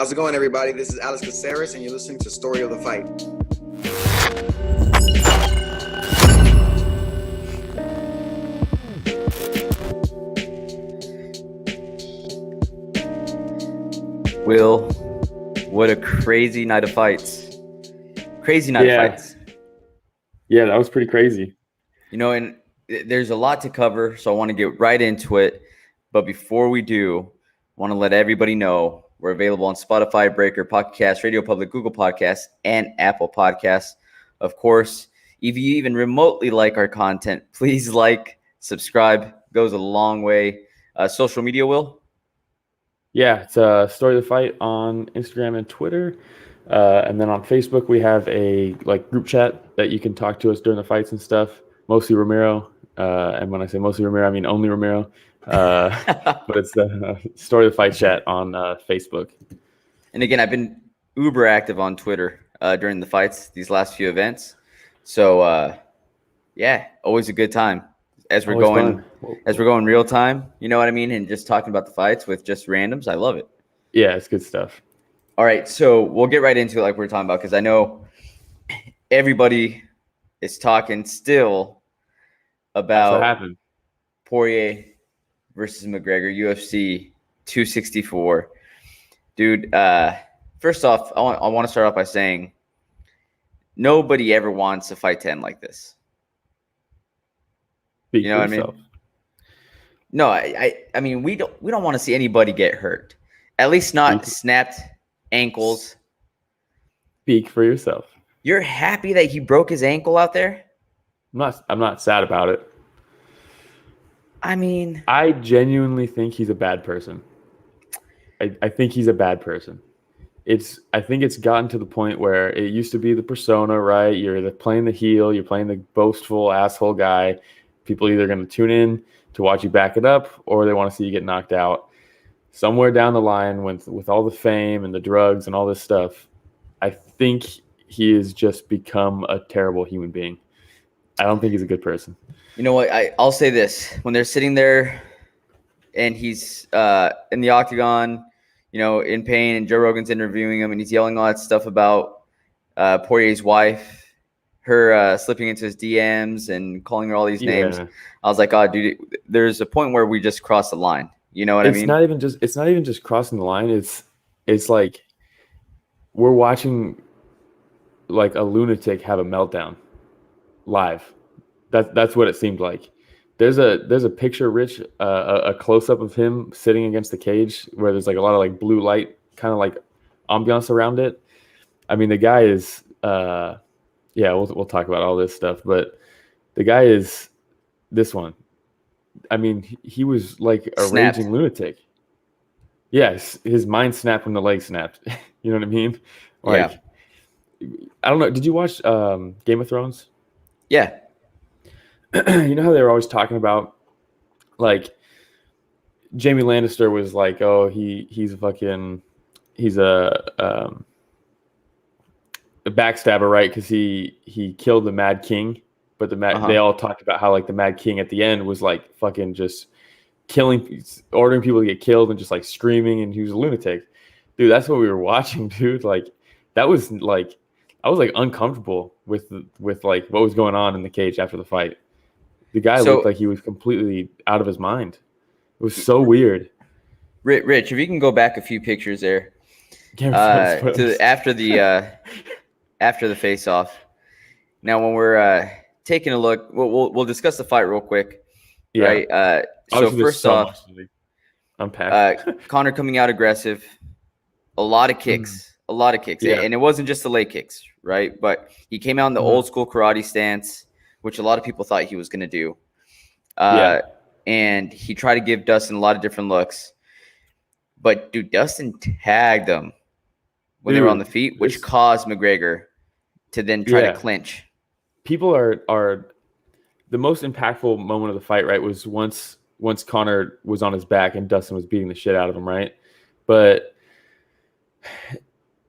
How's it going, everybody? This is Alex Caceres, and you're listening to Story of the Fight. Will, what a crazy night of fights. Crazy night of fights. Yeah, that was pretty crazy. You know, and there's a lot to cover, so I want to get right into it. But before we do, I want to let everybody know we're available on Spotify, Breaker, Pocket Cast, Radio Public, Google Podcasts, and Apple Podcasts. Of course, if you even remotely like our content, please like, subscribe. Goes a long way. Social media, Will? Yeah, it's Story of the Fight on Instagram and Twitter. And then on Facebook, we have a group chat that you can talk to us during the fights and stuff. Mostly Ramiro. And when I say mostly Ramiro, I mean only Ramiro. But it's the Story of the Fight chat on Facebook. And again, I've been uber active on Twitter during the fights, these last few events. So, yeah, always a good time as we're going real time. You know what I mean? And just talking about the fights with just randoms. I love it. Yeah, it's good stuff. All right, so we'll get right into it like we were talking about, because I know everybody is talking still about Poirier versus McGregor, UFC 264. Dude, first off, I want to start off by saying nobody ever wants a fight to end like this. You know what I mean? No, I mean we don't want to see anybody get hurt. At least not snapped ankles. Speak for yourself. You're happy that he broke his ankle out there? I'm not sad about it. I mean, I genuinely think he's a bad person. I think he's a bad person. I think it's gotten to the point where it used to be the persona, right? You're playing the heel, you're playing the boastful asshole guy. People are either going to tune in to watch you back it up, or they want to see you get knocked out. Somewhere down the line, with all the fame and the drugs and all this stuff, I think he has just become a terrible human being. I don't think he's a good person. You know what? I'll say this. When they're sitting there and he's in the octagon, you know, in pain, and Joe Rogan's interviewing him, and he's yelling all that stuff about Poirier's wife, her slipping into his DMs and calling her all these names. I was like, oh, dude, there's a point where we just cross the line. You know what I mean? It's not even just crossing the line. It's like we're watching like a lunatic have a meltdown live. That's what it seemed like. There's a picture, Rich, a close up of him sitting against the cage where there's like a lot of like blue light kind of like ambiance around it. I mean, the guy is we'll talk about all this stuff, but the guy is this one. I mean, he was like a raging lunatic. Yes, his mind snapped when the leg snapped. You know what I mean? Like, yeah. I don't know. Did you watch Game of Thrones? Yeah. You know how they were always talking about, like, Jaime Lannister was like, oh, he's a backstabber, right? Because he killed the Mad King. But they all talked about how like the Mad King at the end was like fucking just ordering people to get killed and just like screaming, and he was a lunatic. Dude, that's what we were watching, dude. Like that was like I was like uncomfortable with like what was going on in the cage after the fight. The guy looked like he was completely out of his mind. It was so weird. Rich, if you can go back a few pictures there to after the face off. Now when we're taking a look, we'll discuss the fight real quick, right? So first off, unpack. Conor coming out aggressive, a lot of kicks, and it wasn't just the leg kicks, right? But he came out in the old school karate stance, which a lot of people thought he was going to do, and he tried to give Dustin a lot of different looks, but dude, Dustin tagged him when they were on the feet, which caused McGregor to then try to clinch. People are the most impactful moment of the fight, right? Was once Conor was on his back and Dustin was beating the shit out of him, right? But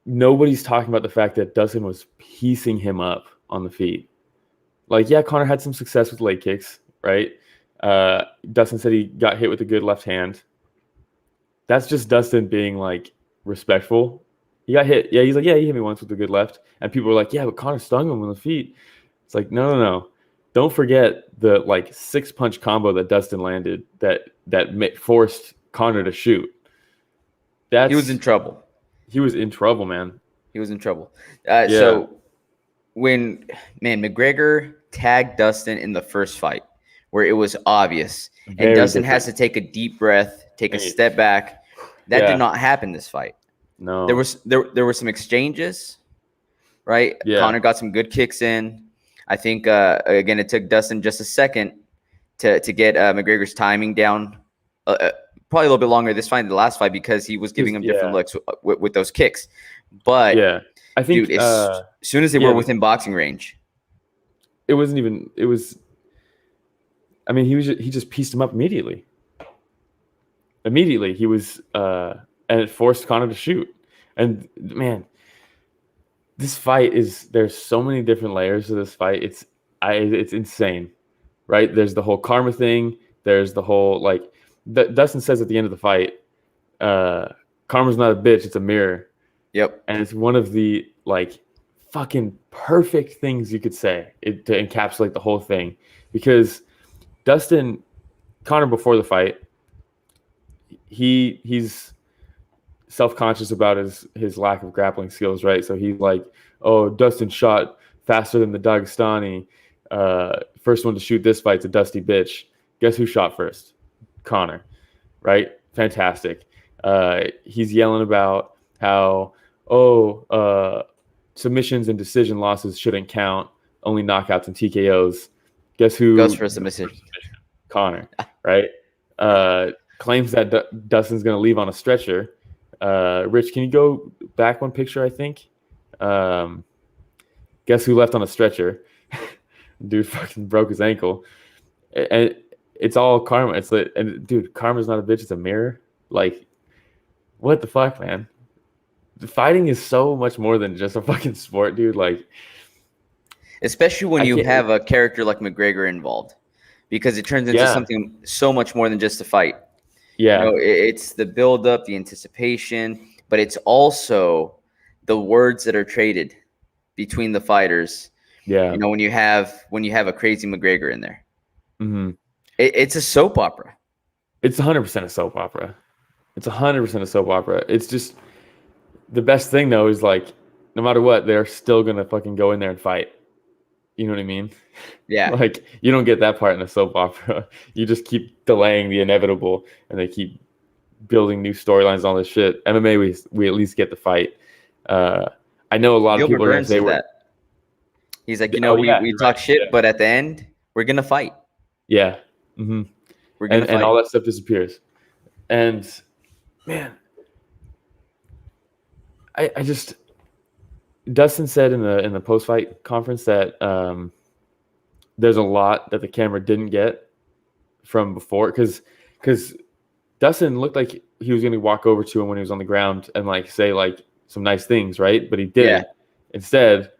nobody's talking about the fact that Dustin was piecing him up on the feet. Like, yeah, Conor had some success with leg kicks, right? Dustin said he got hit with a good left hand. That's just Dustin being like respectful. He got hit. Yeah, he's like, yeah, he hit me once with a good left. And people were like, yeah, but Conor stung him on the feet. It's like, no. Don't forget the like 6-punch combo that Dustin landed that forced Conor to shoot. He was in trouble. He was in trouble, man. He was in trouble. So when McGregor tagged Dustin in the first fight, where it was obvious, and Dustin has to take a deep breath, take a step back. That did not happen this fight. No, there were some exchanges, right? Yeah. Conor got some good kicks in. I think again it took Dustin just a second to get McGregor's timing down. Probably a little bit longer this fight than the last fight because he was giving him different looks with those kicks. But I think dude, as soon as they were within boxing range, it wasn't even. It was. I mean, he just pieced him up immediately. Immediately, he was, and it forced Conor to shoot. And man, this fight there's so many different layers to this fight. It's insane, right? There's the whole karma thing. There's the whole like Dustin says at the end of the fight, karma's not a bitch, it's a mirror. Yep. And it's one of the like fucking perfect things you could say to encapsulate the whole thing, because Conor before the fight, he's self-conscious about his lack of grappling skills, right? So he's like, oh, Dustin shot faster than the Dagestani. First one to shoot this fight's a dusty bitch. Guess who shot first? Conor, right? Fantastic. He's yelling about how, submissions and decision losses shouldn't count, only knockouts and TKOs. Guess who goes for a submission? Conor, right? Claims that Dustin's going to leave on a stretcher. Rich, can you go back one picture, I think? Guess who left on a stretcher? Dude fucking broke his ankle. And it's all karma. It's like, and dude, karma's not a bitch, it's a mirror. Like, what the fuck, man? The fighting is so much more than just a fucking sport, dude. Like, especially when you have a character like McGregor involved, because it turns into something so much more than just a fight. Yeah, it's the build-up, the anticipation, but it's also the words that are traded between the fighters. Yeah, when you have a crazy McGregor in there, it's a soap opera. It's 100% a soap opera. It's 100% a soap opera. It's just the best thing though is like, no matter what, they're still gonna fucking go in there and fight. You know what I mean? Yeah. Like, you don't get that part in a soap opera. You just keep delaying the inevitable, and they keep building new storylines and all this shit. MMA, we at least get the fight. I know a lot of people are going to say that. He's like, we talk shit, but at the end, we're going to fight. Yeah. Mm-hmm. We're going to fight. And all that stuff disappears. And, man, I just... Dustin said in the post-fight conference that there's a lot that the camera didn't get from before, because Dustin looked like he was going to walk over to him when he was on the ground and like say like some nice things, right? But he didn't. Yeah. Instead,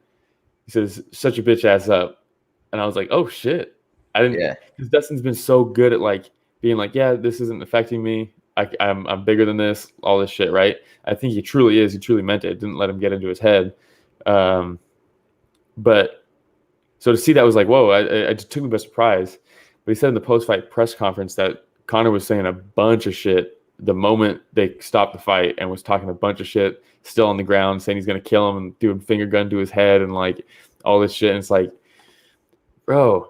he says, "Shut your bitch ass up," and I was like, "Oh shit!" I didn't. Yeah. Because Dustin's been so good at like being like, "Yeah, this isn't affecting me. I'm bigger than this. All this shit, right?" I think he truly is. He truly meant it. Didn't let him get into his head. But so to see that was like, whoa, it just took me by surprise. But he said in the post-fight press conference that Conor was saying a bunch of shit the moment they stopped the fight, and was talking a bunch of shit still on the ground, saying he's going to kill him and doing finger gun to his head and like all this shit. And it's like, bro,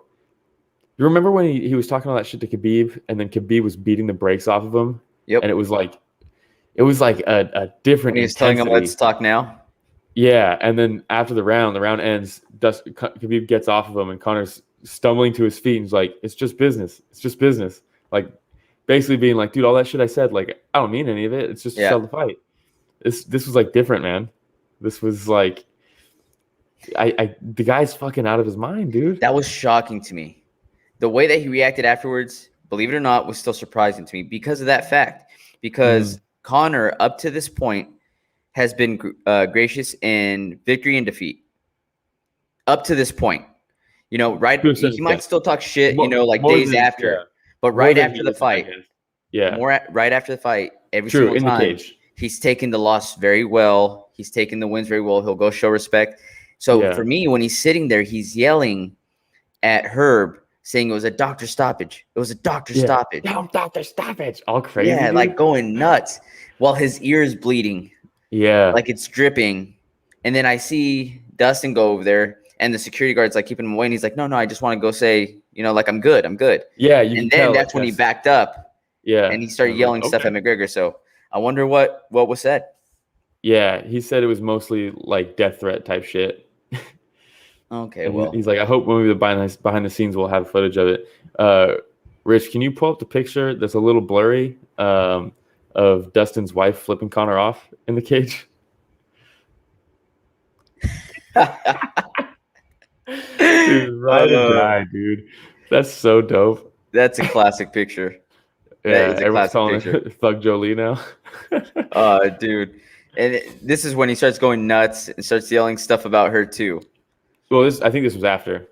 you remember when he was talking all that shit to Khabib, and then Khabib was beating the brakes off of him? Yep. And it was like a different. When he was telling him, "Let's talk now." Yeah, and then after the round ends, Khabib gets off of him, and Conor's stumbling to his feet, and he's like, "It's just business. It's just business." Like, basically being like, "Dude, all that shit I said, like, I don't mean any of it. It's just to sell the fight." This was like different, man. This was like, the guy's fucking out of his mind, dude. That was shocking to me. The way that he reacted afterwards, believe it or not, was still surprising to me because of that fact. Because Conor, up to this point, has been gracious in victory and defeat. Up to this point, right? He might still talk shit, like days after, but right after the fight, right after the fight, every single time, He's taken the loss very well. He's taken the wins very well. He'll go show respect. So for me, when he's sitting there, he's yelling at Herb, saying it was a doctor stoppage. It was a doctor stoppage. No, doctor stoppage. All crazy. Yeah, dude. like going nuts while his ear is bleeding. Yeah. Like it's dripping. And then I see Dustin go over there and the security guard's like keeping him away. And he's like, no, I just want to go say, like I'm good. Yeah. And then that's when he backed up. Yeah. And he started yelling stuff at McGregor. So I wonder what was said. Yeah. He said it was mostly like death threat type shit. Okay, well. He's like, I hope when we behind the scenes we'll have footage of it. Rich, can you pull up the picture that's a little blurry of Dustin's wife flipping Conor off in the cage? Dude, ride or die, dude. That's so dope. That's a classic picture. Yeah, everyone's calling it Thug Jolie now. Dude. And this is when he starts going nuts and starts yelling stuff about her too. Well, I think this was after.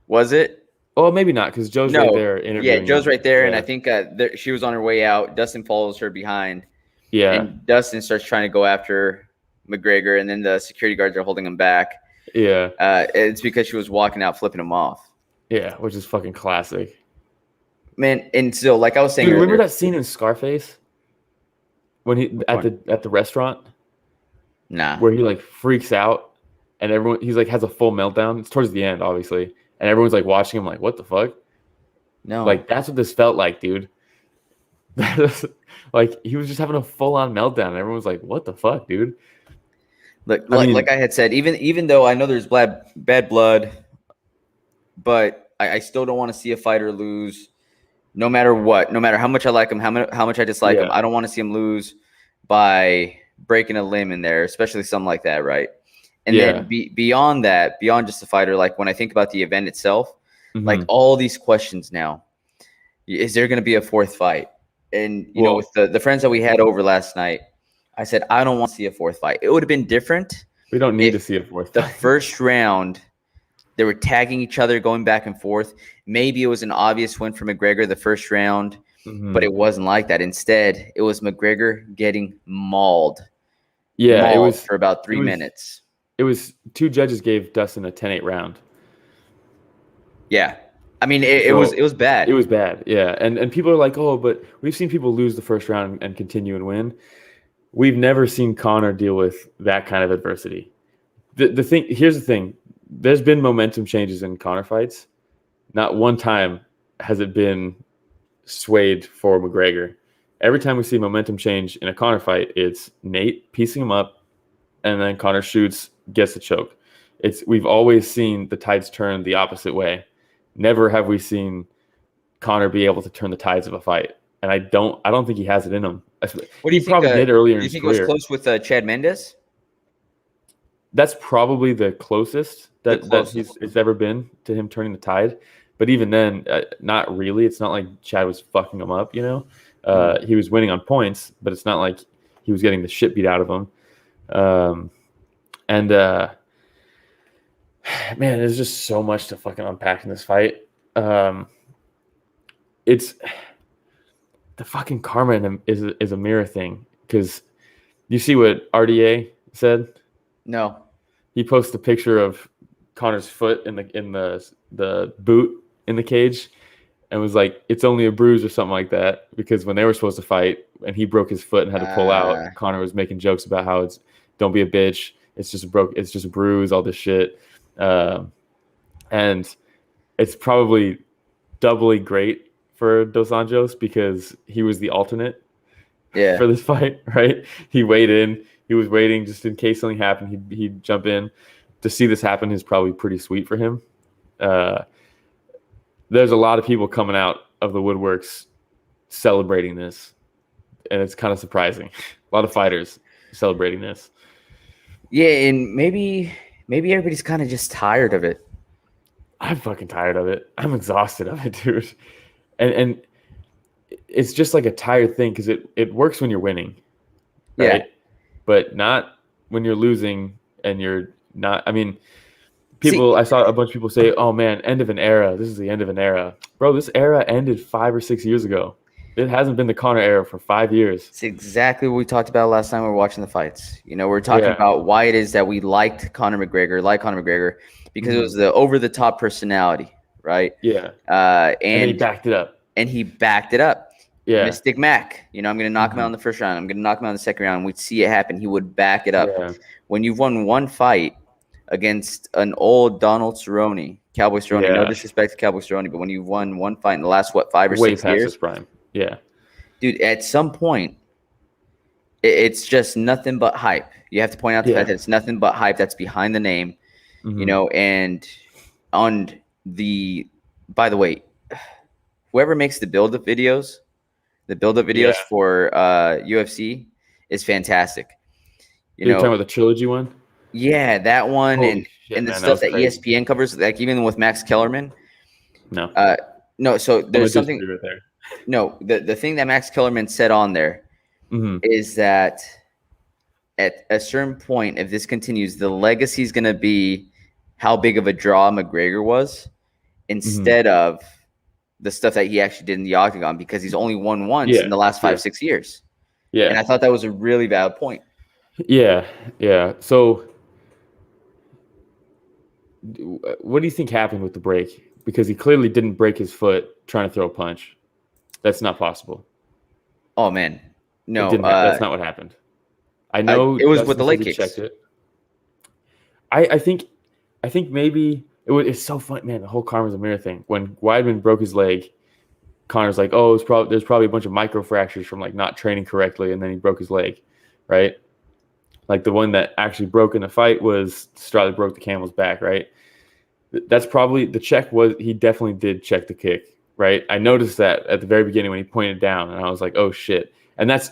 Was it? Oh, maybe not, because Joe's right there interviewing. Yeah, Joe's right there, and I think she was on her way out. Dustin follows her behind. Yeah. And Dustin starts trying to go after McGregor, and then the security guards are holding him back. Yeah. It's because she was walking out, flipping him off. Yeah, which is fucking classic. Man, and so like I was saying, dude, remember that scene in Scarface when he at the restaurant? Nah. Where he like freaks out. And he's like has a full meltdown. It's towards the end, obviously, and everyone's like watching him, like, "What the fuck?" No, like that's what this felt like, dude. Like he was just having a full-on meltdown, and everyone's like, "What the fuck, dude?" Like I had said, even though I know there's bad blood, but I still don't want to see a fighter lose, no matter what, no matter how much I like him, how much I dislike him. I don't want to see him lose by breaking a limb in there, especially something like that, right? And then beyond that, beyond just the fighter, like when I think about the event itself, like all these questions now, is there going to be a fourth fight? And, with the friends that we had over last night, I said, I don't want to see a fourth fight. It would have been different. We don't need to see a fourth fight. The first round, they were tagging each other, going back and forth. Maybe it was an obvious win for McGregor the first round, but it wasn't like that. Instead, it was McGregor getting mauled. Yeah, it was for about 3 minutes. It was 2 judges gave Dustin a 10-8 round. Yeah. I mean, it was bad. It was bad, yeah. And people are like, oh, but we've seen people lose the first round and continue and win. We've never seen Conor deal with that kind of adversity. Here's the thing. There's been momentum changes in Conor fights. Not one time has it been swayed for McGregor. Every time we see momentum change in a Conor fight, it's Nate piecing him up, and then Conor shoots, gets the choke. We've always seen the tides turn the opposite way. Never have we seen Conor be able to turn the tides of a fight. And I don't think he has it in him. What do you probably did earlier in his career. Do you think it was close with Chad Mendes? That's probably the closest that it's ever been to him turning the tide. But even then, not really. It's not like Chad was fucking him up, He was winning on points, but it's not like he was getting the shit beat out of him. Man, there's just so much to fucking unpack in this fight. It's the fucking karma is a mirror thing, because you see what RDA said? No. He posted a picture of Conor's foot in the boot in the cage, and was like, it's only a bruise or something like that, because when they were supposed to fight and he broke his foot and had to pull out, Conor was making jokes about how it's don't be a bitch, it's just a bruise, all this shit. And it's probably doubly great for Dos Anjos because he was the alternate for this fight, right? He weighed in. He was waiting just in case something happened. He'd jump in. To see this happen is probably pretty sweet for him. There's a lot of people coming out of the woodworks celebrating this, and it's kind of surprising. A lot of fighters celebrating this. Yeah, and maybe everybody's kind of just tired of it. I'm fucking tired of it. I'm exhausted of it, dude. And it's just like a tired thing because it works when you're winning, right? Yeah. But not when you're losing and you're not. I mean, I saw a bunch of people say, "Oh man, end of an era. This is the end of an era." Bro, this era ended 5 or 6 years ago. It hasn't been the Conor era for 5 years. It's exactly what we talked about last time we were watching the fights. We're talking about why it is that we liked Conor McGregor, because it was the over-the-top personality, right? Yeah. And he backed it up. And he backed it up. Yeah. Mystic Mac, I'm going to knock him out in the first round. I'm going to knock him out in the second round. We'd see it happen. He would back it up. Yeah. When you've won one fight against an old Donald Cerrone, Cowboy Cerrone, no disrespect to Cowboy Cerrone, but when you've won one fight in the last, 5 or 6 years? Way past his prime. Yeah. Dude, at some point, it's just nothing but hype. You have to point out the fact that it's nothing but hype that's behind the name, and by the way, whoever makes the build-up videos for UFC is fantastic. You're talking about the trilogy one? Yeah, that one. Holy shit, and the man, stuff that ESPN covers, like even with Max Kellerman. No. No, so there's something right there. No, the thing that Max Kellerman said on there is that at a certain point, if this continues, the legacy is going to be how big of a draw McGregor was instead of the stuff that he actually did in the octagon, because he's only won once in the last 5-6 years. Yeah. And I thought that was a really valid point. Yeah. Yeah. So what do you think happened with the break? Because he clearly didn't break his foot trying to throw a punch. That's not possible. Oh, man. No. That's not what happened. I know it was with the leg kicks. Checked it. I think maybe it's so funny, man. The whole Conor Ramiro thing. When Weidman broke his leg, Conor's like, "Oh, there's probably a bunch of microfractures from like not training correctly," and then he broke his leg, right? Like the one that actually broke in the fight was the straw that broke the camel's back, right? That's probably the check was he definitely did check the kick, right? I noticed that at the very beginning when he pointed down, and I was like, "Oh shit!" And that's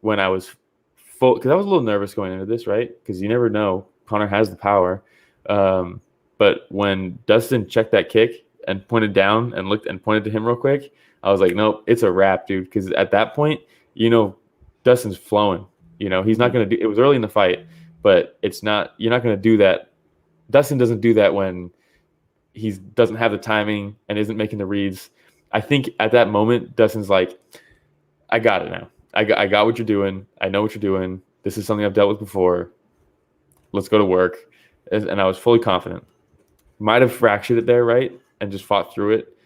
when I was full, because I was a little nervous going into this, right? Because you never know. Conor has the power. But when Dustin checked that kick and pointed down and looked and pointed to him real quick, I was like, nope, it's a wrap, dude. Because at that point, Dustin's flowing. He's not going to do it. Was early in the fight, but it's not, you're not going to do that. Dustin doesn't do that when he doesn't have the timing and isn't making the reads. I think at that moment, Dustin's like, I got it now. I got what you're doing. I know what you're doing. This is something I've dealt with before. Let's go to work. And I was fully confident. Might have fractured it there, right? And just fought through it.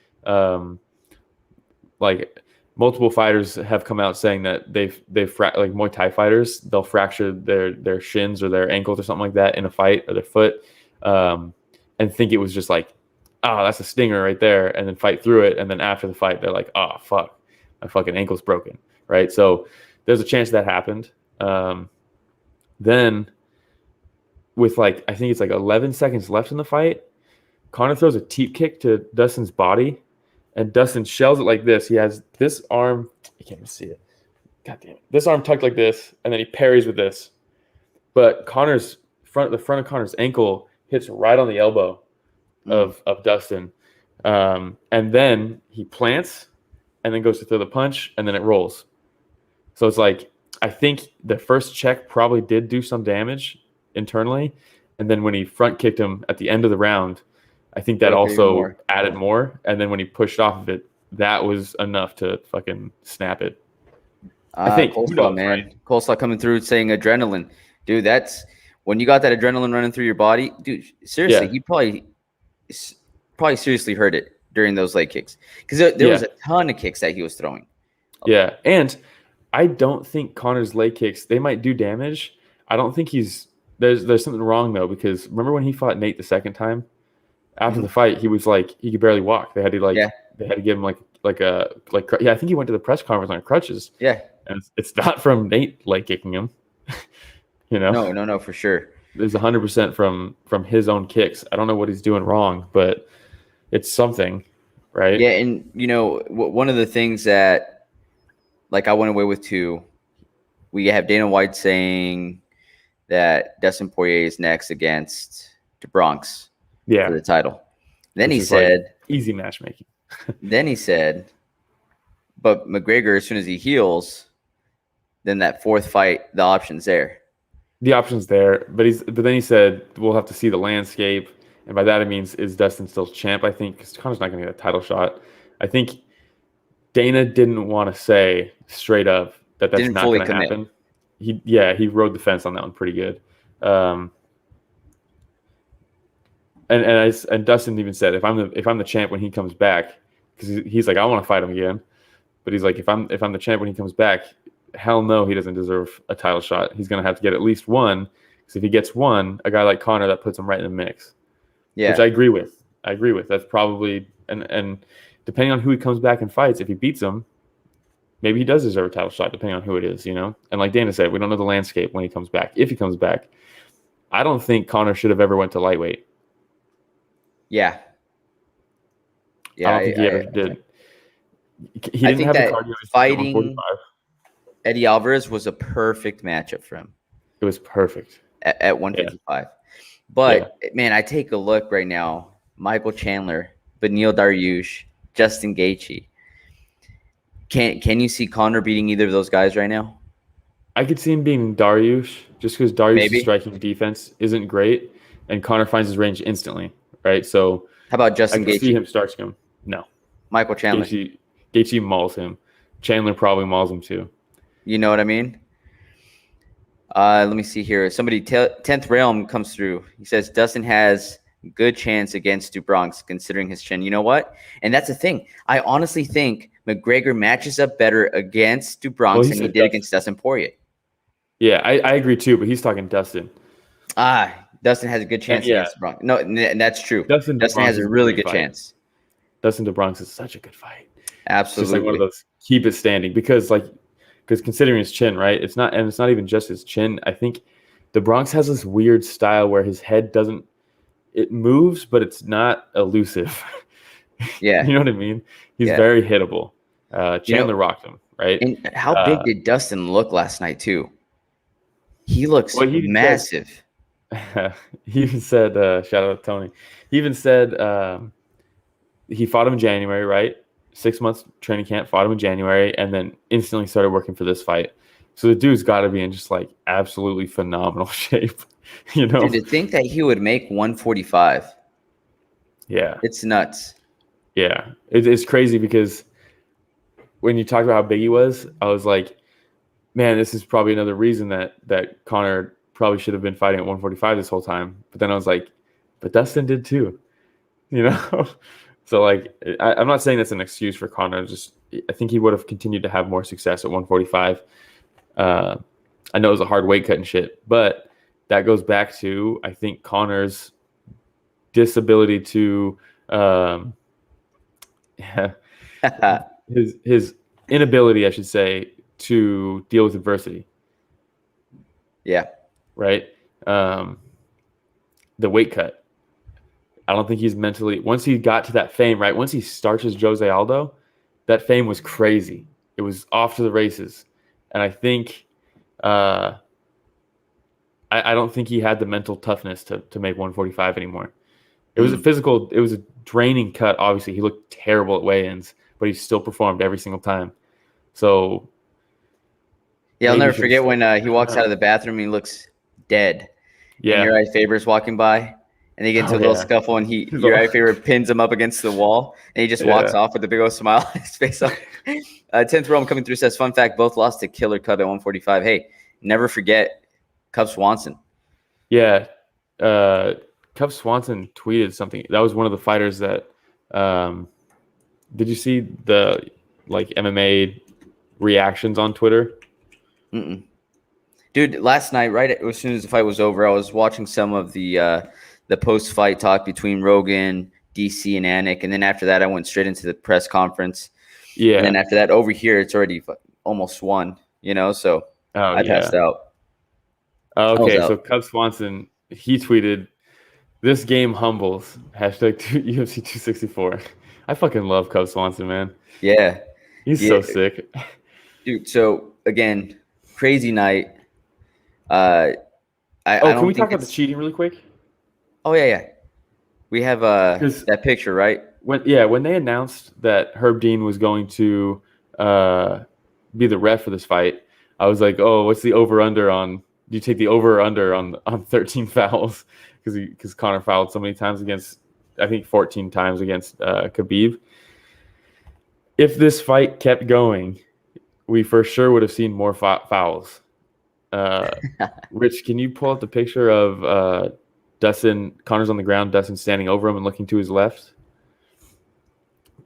Like multiple fighters have come out saying that they've like Muay Thai fighters, they'll fracture their shins or their ankles or something like that in a fight, or their foot, and think it was just like, oh, that's a stinger right there, and then fight through it, and then after the fight they're like, oh fuck, my fucking ankle's broken, right? So there's a chance that happened. Then with I think it's 11 seconds left in the fight, Conor throws a teep kick to Dustin's body, and Dustin shells it like this. He has this arm, you can't even see it. God damn it. This arm tucked like this, and then he parries with this. But the front of Conor's ankle hits right on the elbow of Dustin. And then he plants and then goes to throw the punch, and then it rolls. So it's I think the first check probably did do some damage internally. And then when he front kicked him at the end of the round, I think that also added more. And then when he pushed off of it, that was enough to fucking snap it. I think. Coleslaw, man. Right? Coleslaw coming through saying adrenaline. Dude, that's when you got that adrenaline running through your body. Dude, seriously, he probably seriously hurt it during those leg kicks. Because there was a ton of kicks that he was throwing. Yeah, and I don't think Conor's leg kicks, they might do damage. I don't think there's something wrong, though, because remember when he fought Nate the second time? After the fight, he was he could barely walk. They had to they had to give him I think he went to the press conference on crutches. Yeah. And it's not from Nate leg kicking him. No, for sure. It's 100% from his own kicks. I don't know what he's doing wrong, but it's something, right? Yeah, and one of the things that I went away with too, we have Dana White saying that Dustin Poirier is next against the Bronx for the title. Then he said, easy matchmaking. Then he said, but McGregor, as soon as he heals, then that fourth fight, the option's there. The option's there, but then he said we'll have to see the landscape, and by that it means is Dustin still champ? I think because Conor's not going to get a title shot. I think Dana didn't want to say straight up that's Didn't not fully going to commit. happen. He rode the fence on that one pretty good. And Dustin even said if I'm the champ when he comes back, because he's like, I want to fight him again, but he's like, if I'm the champ when he comes back, hell no, he doesn't deserve a title shot. He's going to have to get at least one, because if he gets one, a guy like Conor, that puts him right in the mix. Yeah, which I agree with. That's probably and depending on who he comes back and fights, if he beats him, maybe he does deserve a title shot, depending on who it is, And like Dana said, we don't know the landscape when he comes back. If he comes back, I don't think Conor should have ever went to lightweight. Yeah. I don't think he ever did. He didn't have the cardio. Fighting Eddie Alvarez was a perfect matchup for him. It was perfect at 155. But man, I take a look right now. Michael Chandler, Beneil Dariush, Justin Gaethje. Can you see Conor beating either of those guys right now? I could see him beating Dariush, just because Dariush's striking defense isn't great, and Conor finds his range instantly, right? So how about Justin Gaethje? I can see him starting him. No. Michael Chandler. Gaethje mauls him. Chandler probably mauls him too. You know what I mean? Let me see here. Somebody, 10th Realm comes through. He says, Dustin has good chance against DuBronx, considering his chin. You know what? And that's the thing. I honestly think McGregor matches up better against DuBronx than he did against Dustin Poirier. Yeah, I agree too, but he's talking Dustin. Dustin has a good chance against DuBronx. No, that's true. Dustin has a really good chance. Dustin DuBronx is such a good fight. Absolutely. It's just like one of those keep it standing, because considering his chin, right? It's not even just his chin. I think DuBronx has this weird style where his head it moves, but it's not elusive. Yeah. You know what I mean? He's very hittable. Chandler rocked him, right? And how big did Dustin look last night too? He looks massive. He even said, shout out to Tony. He even said he fought him in January, right? 6 months training camp, fought him in January, and then instantly started working for this fight. So the dude's got to be in just like absolutely phenomenal shape, Dude, to think that he would make 145. Yeah. It's nuts. Yeah. It's crazy, because when you talked about how big he was, I was like, man, this is probably another reason that Conor probably should have been fighting at 145 this whole time. But then I was like, but Dustin did too, So, like, I'm not saying that's an excuse for Conor. I think he would have continued to have more success at 145. I know it was a hard weight cut and shit, but that goes back to, I think, Conor's disability to his inability, I should say, to deal with adversity. Yeah. Right? The weight cut. I don't think he's mentally, once he got to that fame, right? Once he starches Jose Aldo, that fame was crazy. It was off to the races. And I think, I don't think he had the mental toughness to make 145 anymore. It was it was a draining cut. Obviously, he looked terrible at weigh-ins, but he still performed every single time. So, yeah, I'll never forget when he walks out of the bathroom and he looks dead. Yeah. And Uriah Faber's walking by. And they get into a little scuffle, and Uriah Faber pins him up against the wall, and he just walks off with a big old smile on his face. 10th Realm coming through says, fun fact, both lost to Killer Cub at 145. Hey, never forget Cub Swanson. Yeah. Cub Swanson tweeted something. That was one of the fighters that did you see the MMA reactions on Twitter? Mm-mm. Dude, last night, right as soon as the fight was over, I was watching some of the post-fight talk between Rogan, DC, and Anik. And then after that, I went straight into the press conference. Yeah. And then after that, over here, it's already almost 1, so I passed out. Okay, so Cub Swanson, he tweeted, "This game humbles, #UFC 264. I fucking love Cub Swanson, man. Yeah. He's so sick. Dude, so, again, crazy night. Can we talk about the cheating really quick? Oh, yeah. We have that picture, right? When they announced that Herb Dean was going to be the ref for this fight, I was like, oh, what's the over-under on – do you take the over or under on 13 fouls? Because Conor fouled so many times against – I think 14 times against Khabib. if this fight kept going, we for sure would have seen more fouls. Rich, can you pull up the picture of Dustin? Conor's on the ground. Dustin standing over him and looking to his left.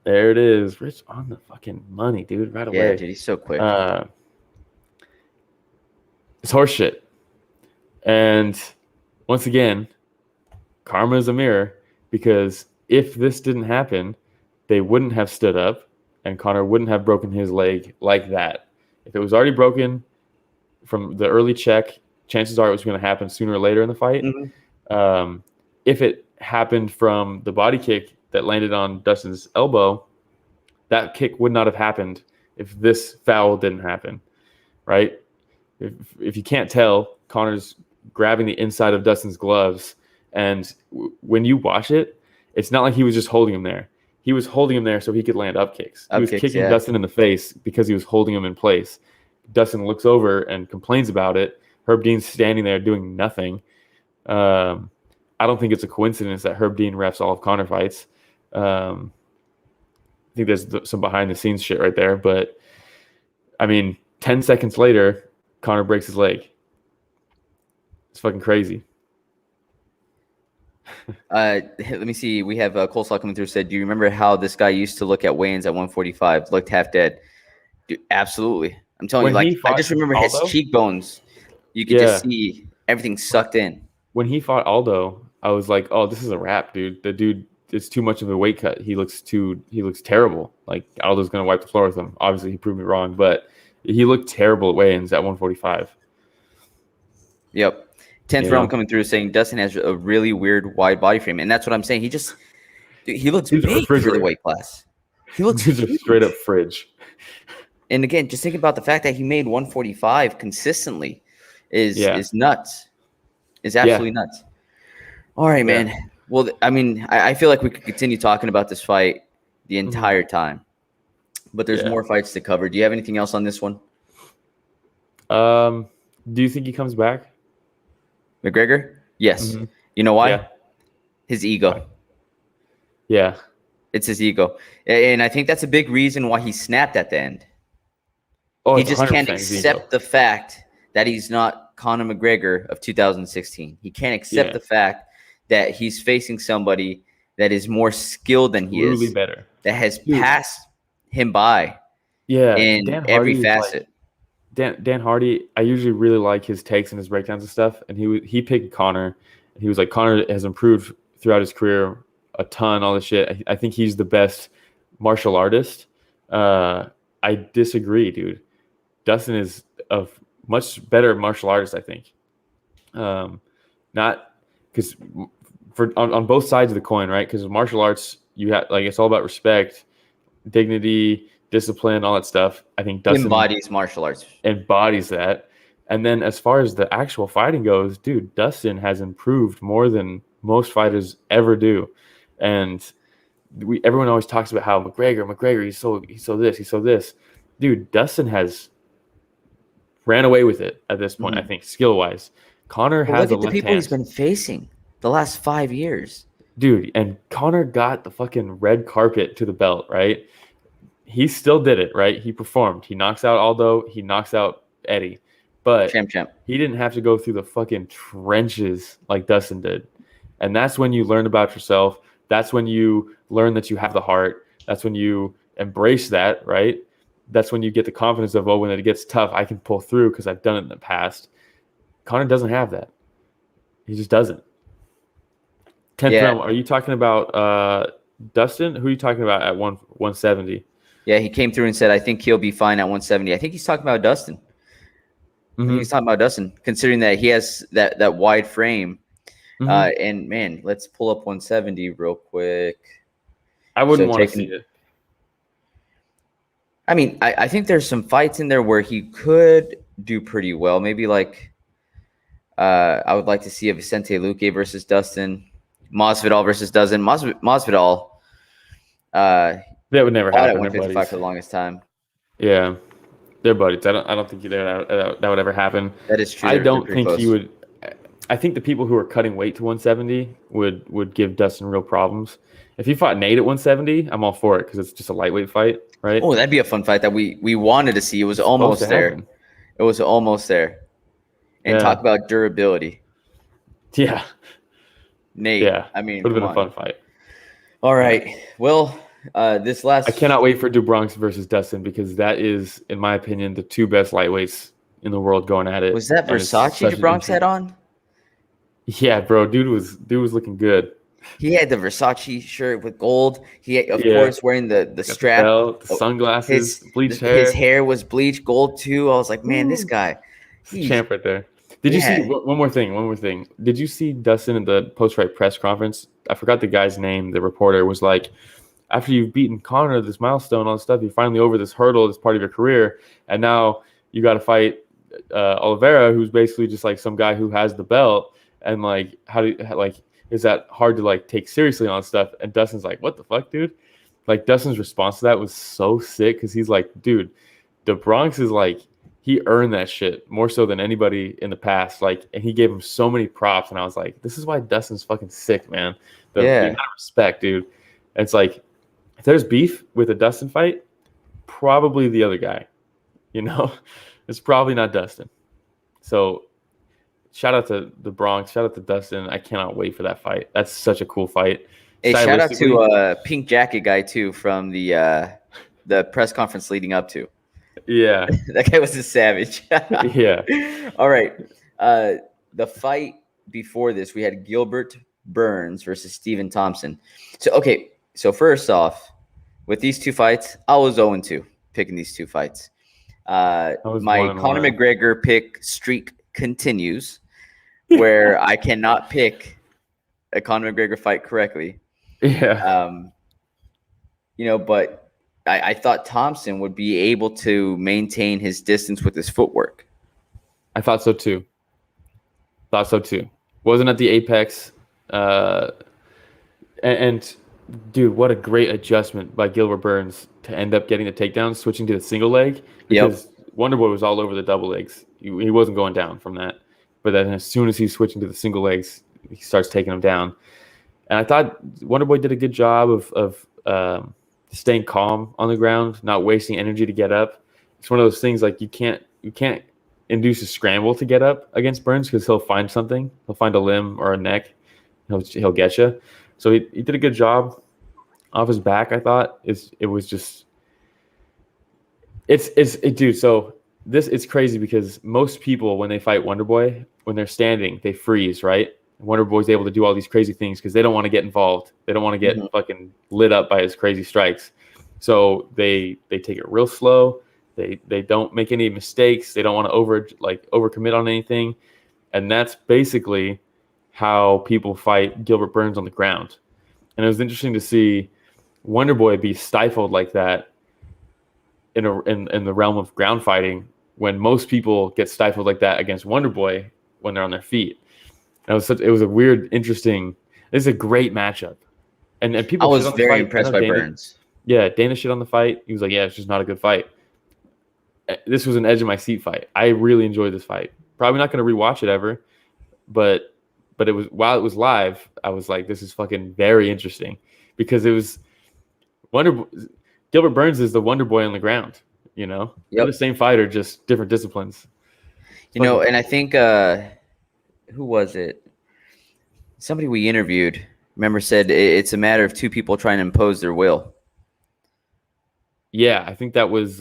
There it is. Rich on the fucking money, dude. Right away. Yeah, dude, he's so quick. It's horseshit. And once again, karma is a mirror, because if this didn't happen, they wouldn't have stood up and Conor wouldn't have broken his leg like that. If it was already broken from the early check, chances are it was going to happen sooner or later in the fight. Mm-hmm. If it happened from the body kick that landed on Dustin's elbow, that kick would not have happened if this foul didn't happen, right? If you can't tell, Conor's grabbing the inside of Dustin's gloves, and when you watch it, it's not like he was just holding him there. He was holding him there so he could land up kicks. He was kicking Dustin in the face because he was holding him in place. Dustin looks over and complains about it. Herb Dean's standing there doing nothing. I don't think it's a coincidence that Herb Dean refs all of Conor fights. I think there's some behind-the-scenes shit right there. But, I mean, 10 seconds later, Conor breaks his leg. It's fucking crazy. Let me see. We have Coleslaw coming through. Said, do you remember how this guy used to look at weigh-ins at 145? Looked half dead. Dude, absolutely. I'm telling you, like, I just remember his cheekbones. You could just see everything sucked in. When he fought Aldo, I was like, oh, this is a wrap, dude. The dude is too much of a weight cut. He looks terrible. Like, Aldo's going to wipe the floor with him. Obviously, he proved me wrong, but he looked terrible at weigh-ins at 145. Yep. 10th round coming through saying Dustin has a really weird wide body frame. And that's what I'm saying. He looks big for the weight class. He looks a straight up fridge. And again, just think about the fact that he made 145 consistently is nuts. Is absolutely nuts. All right, man. Well, I mean, I feel like we could continue talking about this fight the entire time. But there's more fights to cover. Do you have anything else on this one? Do you think he comes back? McGregor? Yes. Mm-hmm. You know why? Yeah. His ego. Yeah. It's his ego. And I think that's a big reason why he snapped at the end. Oh, he just can't accept the fact that he's not Conor McGregor of 2016. He can't accept the fact that he's facing somebody that is more skilled than he is. Better. That has passed him by in every facet. Dan Hardy, I usually really like his takes and his breakdowns and stuff. And he picked Conor. He was like, Conor has improved throughout his career a ton, all this shit. I think he's the best martial artist. I disagree, dude. Dustin is a much better martial artist, I think. Not because on both sides of the coin, right? Because martial arts, you have it's all about respect, dignity, discipline, all that stuff. I think Dustin embodies martial arts. Embodies that. And then as far as the actual fighting goes, dude, Dustin has improved more than most fighters ever do. And everyone always talks about how McGregor, he's so this. Dude, Dustin has ran away with it at this point, I think, skill-wise. Conor has look at the people he's been facing the last 5 years. Dude, and Conor got the fucking red carpet to the belt, right? He still did it, right? He performed. He knocks out Aldo. He knocks out Eddie. But champ. He didn't have to go through the fucking trenches like Dustin did. And that's when you learn about yourself. That's when you learn that you have the heart. That's when you embrace that, right? That's when you get the confidence of, when it gets tough, I can pull through because I've done it in the past. Conor doesn't have that. He just doesn't. 10th round, are you talking about Dustin? Who are you talking about at 170? Yeah, he came through and said, I think he'll be fine at 170. I think he's talking about Dustin. I think he's talking about Dustin, considering that he has that wide frame. And, man, let's pull up 170 real quick. I wouldn't want to see it. I mean, I think there's some fights in there where he could do pretty well. Maybe I would like to see a Vicente Luque versus Dustin. Masvidal versus Dustin. Masvidal. That would never happen. At 155 for the longest time. Yeah, they're buddies. I don't think that would ever happen. That is true. I don't think he would. I think the people who are cutting weight to 170 would give Dustin real problems. If he fought Nate at 170, I'm all for it because it's just a lightweight fight. right? Oh, that'd be a fun fight that we wanted to see. It was almost there. Happen. It was almost there. And talk about durability. Yeah. Nate. Yeah. I mean, would have been on. a fun fight. All right. Well, this last. I cannot wait for DuBronx versus Dustin because that is, in my opinion, the two best lightweights in the world going at it. Was that Versace DuBronx had on? Yeah, bro. Dude was looking good. He had the Versace shirt with gold. He had, of course, wearing the strap, the belt, the sunglasses, bleached hair. His hair was bleached gold too. I was like, man, this guy, he's champ right there. Did you see one more thing? Did you see Dustin in the post-fight press conference? I forgot the guy's name. The reporter was like, after you've beaten Conor, this milestone, all this stuff, you're finally over this hurdle, this part of your career, and now you got to fight Oliveira, who's basically just like some guy who has the belt, and like, is that hard to like take seriously on stuff? And Dustin's like, what the fuck, dude? Like Dustin's response to that was so sick because he's like, dude, the Bronx is like, he earned that shit more so than anybody in the past. Like, and he gave him so many props. And I was like, this is why Dustin's fucking sick, man. The amount of respect, dude. And it's like, if there's beef with a Dustin fight, probably the other guy, you know, it's probably not Dustin. So shout out to the Bronx. Shout out to Dustin. I cannot wait for that fight. That's such a cool fight. Hey, shout out to Pink Jacket guy too from the press conference leading up to. Yeah, that guy was a savage. Yeah. All right. The fight before this, we had Gilbert Burns versus Stephen Thompson. So first off, with these two fights, I was 0-2 picking these two fights. My Conor McGregor pick streak continues, where I cannot pick a Conor McGregor fight correctly. Yeah. But I thought Thompson would be able to maintain his distance with his footwork. I thought so too. Wasn't at the apex. And dude, what a great adjustment by Gilbert Burns to end up getting the takedown, switching to the single leg. Because Wonderboy was all over the double legs. He wasn't going down from that. But then as soon as he's switching to the single legs, he starts taking him down. And I thought Wonderboy did a good job of staying calm on the ground, not wasting energy to get up. It's one of those things like you can't induce a scramble to get up against Burns because he'll find something. He'll find a limb or a neck. He'll get you. So he did a good job off his back. I thought it was just dude. So it's crazy because most people when they fight Wonderboy, when they're standing, they freeze, right? Wonderboy's able to do all these crazy things because they don't want to get involved. They don't want to get fucking lit up by his crazy strikes. So they take it real slow. They don't make any mistakes. They don't want to overcommit on anything. And that's basically how people fight Gilbert Burns on the ground. And it was interesting to see Wonderboy be stifled like that in the realm of ground fighting when most people get stifled like that against Wonderboy when they're on their feet. And it was a weird, interesting. This is a great matchup, and people. I was very impressed by Burns. Yeah, Dana shit on the fight. He was like, "Yeah, it's just not a good fight." This was an edge of my seat fight. I really enjoyed this fight. Probably not going to rewatch it ever, but it was while it was live. I was like, "This is fucking very interesting," because it was Gilbert Burns is the Wonderboy on the ground. You know, they're the same fighter, just different disciplines. And I think. Who was it? Somebody we interviewed, remember, said it's a matter of two people trying to impose their will. Yeah, I think that was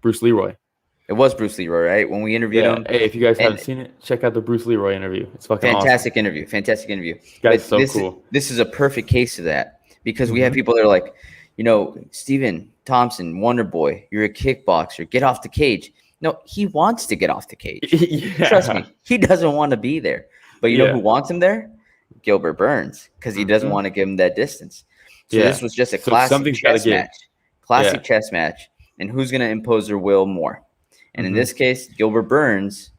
Bruce Leroy. It was Bruce Leroy, right? When we interviewed him. Hey, if you guys haven't seen it, check out the Bruce Leroy interview. It's fucking fantastic awesome. Fantastic interview. Guy's so cool. This is a perfect case of that because we have people that are like, Stephen Thompson, Wonderboy, you're a kickboxer. Get off the cage. No, he wants to get off the cage. Trust me, he doesn't want to be there. But you know who wants him there? Gilbert Burns, because he doesn't want to give him that distance. So this was just a classic chess match. And who's going to impose their will more? And in this case, Gilbert Burns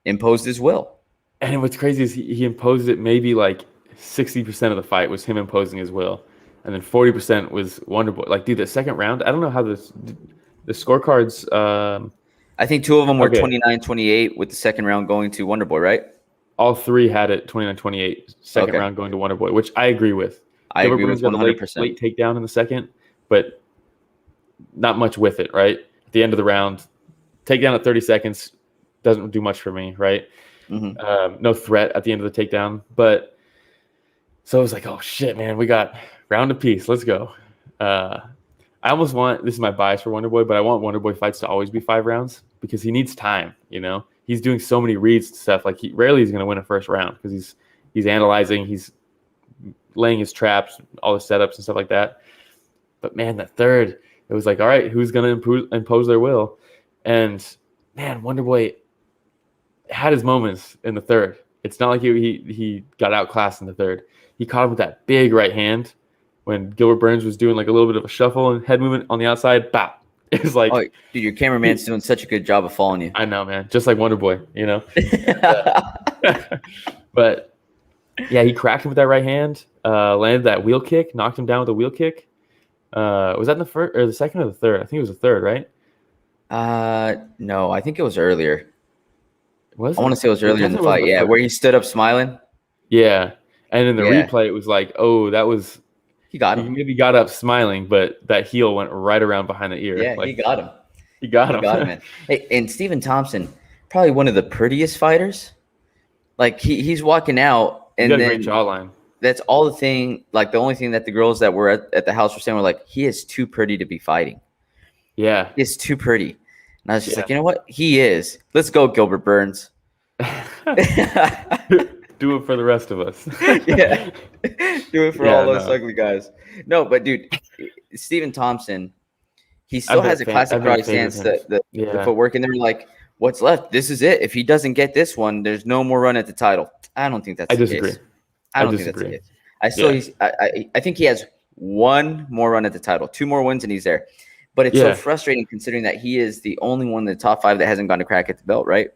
imposed his will. And what's crazy is he imposed it maybe like 60% of the fight was him imposing his will. And then 40% was Wonderboy. Like, dude, the second round, I don't know how the scorecards. I think two of them were 29-28 with the second round going to Wonderboy, right? All three had it 29-28, second round going to Wonderboy, which I agree with. I agree with 100%. Late takedown in the second, but not much with it, right? At the end of the round, takedown at 30 seconds doesn't do much for me, right? No threat at the end of the takedown. But so I was like, oh shit, man, we got round apiece. Let's go. I almost want, this is my bias for Wonderboy, but I want Wonderboy fights to always be 5 rounds because he needs time, you know? He's doing so many reads and stuff. Like, rarely he's going to win a first round because he's analyzing, he's laying his traps, all the setups and stuff like that. But, man, that third, it was like, all right, who's going to impose their will? And, man, Wonderboy had his moments in the third. It's not like he got outclassed in the third. He caught him with that big right hand when Gilbert Burns was doing like a little bit of a shuffle and head movement on the outside. Bop. It was like, oh, dude, your cameraman's doing such a good job of following you. I know, man. Just like Wonderboy, you know? But, yeah, he cracked him with that right hand, landed that wheel kick, knocked him down with a wheel kick. Was that in the first or the second or the third? I think it was the third, right? No, I think it was earlier. I want to say it was earlier in the fight. Yeah, where he stood up smiling. Yeah. And in the replay, it was like, oh, that was... He got him. He maybe got up smiling, but that heel went right around behind the ear. Yeah, like, he got him. He got him, man. Hey, and Stephen Thompson, probably one of the prettiest fighters. Like, he's walking out, and got then a great jawline. That's all the thing. Like, the only thing that the girls that were at the house were saying were like, he is too pretty to be fighting. Yeah, he is too pretty. And I was just like, you know what? He is. Let's go, Gilbert Burns. Do it for the rest of us. Yeah. Do it for all those ugly guys. No, but dude, Stephen Thompson, he still has a classic karate stance, the footwork, and they're like, what's left? This is it. If he doesn't get this one, there's no more run at the title. I don't think that's the case. I don't think that's the case. I think he has one more run at the title, 2 more wins, and he's there. But it's so frustrating considering that he is the only one in the top 5 that hasn't gone to crack at the belt, right?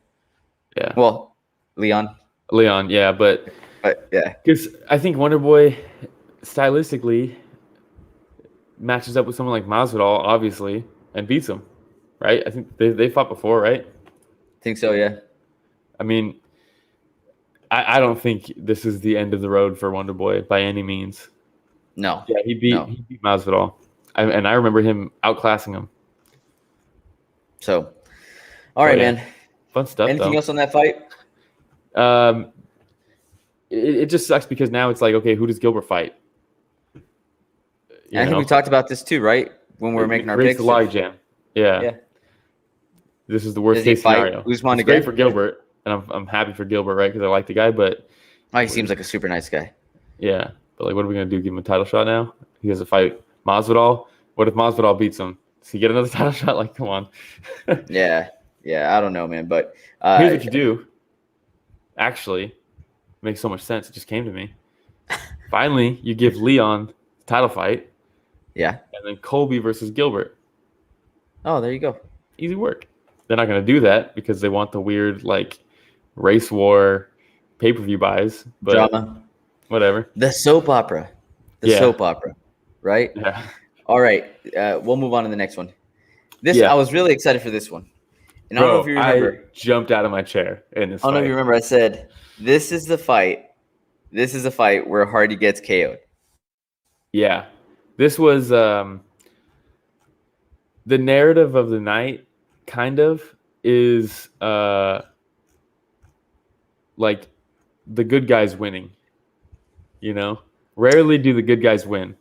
Yeah. Well, Leon, yeah, but yeah, because I think Wonderboy stylistically matches up with someone like Masvidal, obviously, and beats him, right? I think they fought before, right? I think so, yeah. I mean, I don't think this is the end of the road for Wonderboy by any means. No. Yeah, he beat Masvidal, and I remember him outclassing him. So, all right, man. Fun stuff. Anything else on that fight? It just sucks because now it's like, okay, who does Gilbert fight? I think we talked about this too, right? When we were making our picks. The logjam. Yeah. This is the worst case scenario. Usman it's great for Gilbert, and I'm happy for Gilbert, right? Because I like the guy, but he seems like a super nice guy. Yeah, but like, what are we gonna do? Give him a title shot now? He has to fight Masvidal. What if Masvidal beats him? Does he get another title shot? Like, come on. Yeah, I don't know, man. But here's what you do. Actually, makes so much sense. It just came to me. Finally, you give Leon the title fight. Yeah. And then Colby versus Gilbert. Oh, there you go. Easy work. They're not going to do that because they want the weird, like, race war pay-per-view buys. But drama. Whatever. The soap opera. Soap opera. Right? Yeah. All right. We'll move on to the next one. I was really excited for this one. And I don't know if you remember. I jumped out of my chair in this fight. I don't know if you remember. I said, this is the fight. This is a fight where Hardy gets KO'd. Yeah. This was the narrative of the night, kind of, is like the good guys winning. You know? Rarely do the good guys win.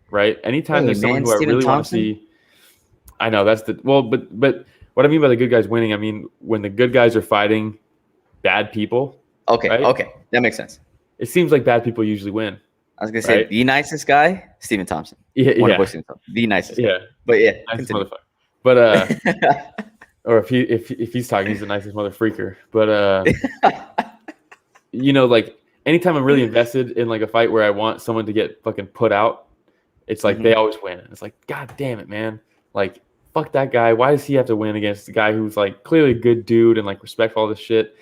Right? Anytime there's someone who I really want to see. I know that's but what I mean by the good guys winning, I mean when the good guys are fighting bad people. Okay, right? Okay. That makes sense. It seems like bad people usually win. I was going to say the nicest guy, Stephen Thompson. Yeah. Stephen Thompson, the nicest guy. Yeah. But yeah. Nicest motherfucker. But or if he's talking, he's the nicest mother freaker. But you know, like anytime I'm really invested in like a fight where I want someone to get fucking put out, it's like they always win. It's like, God damn it, man. Like, fuck that guy. Why does he have to win against the guy who's like clearly a good dude and like respectful all this shit?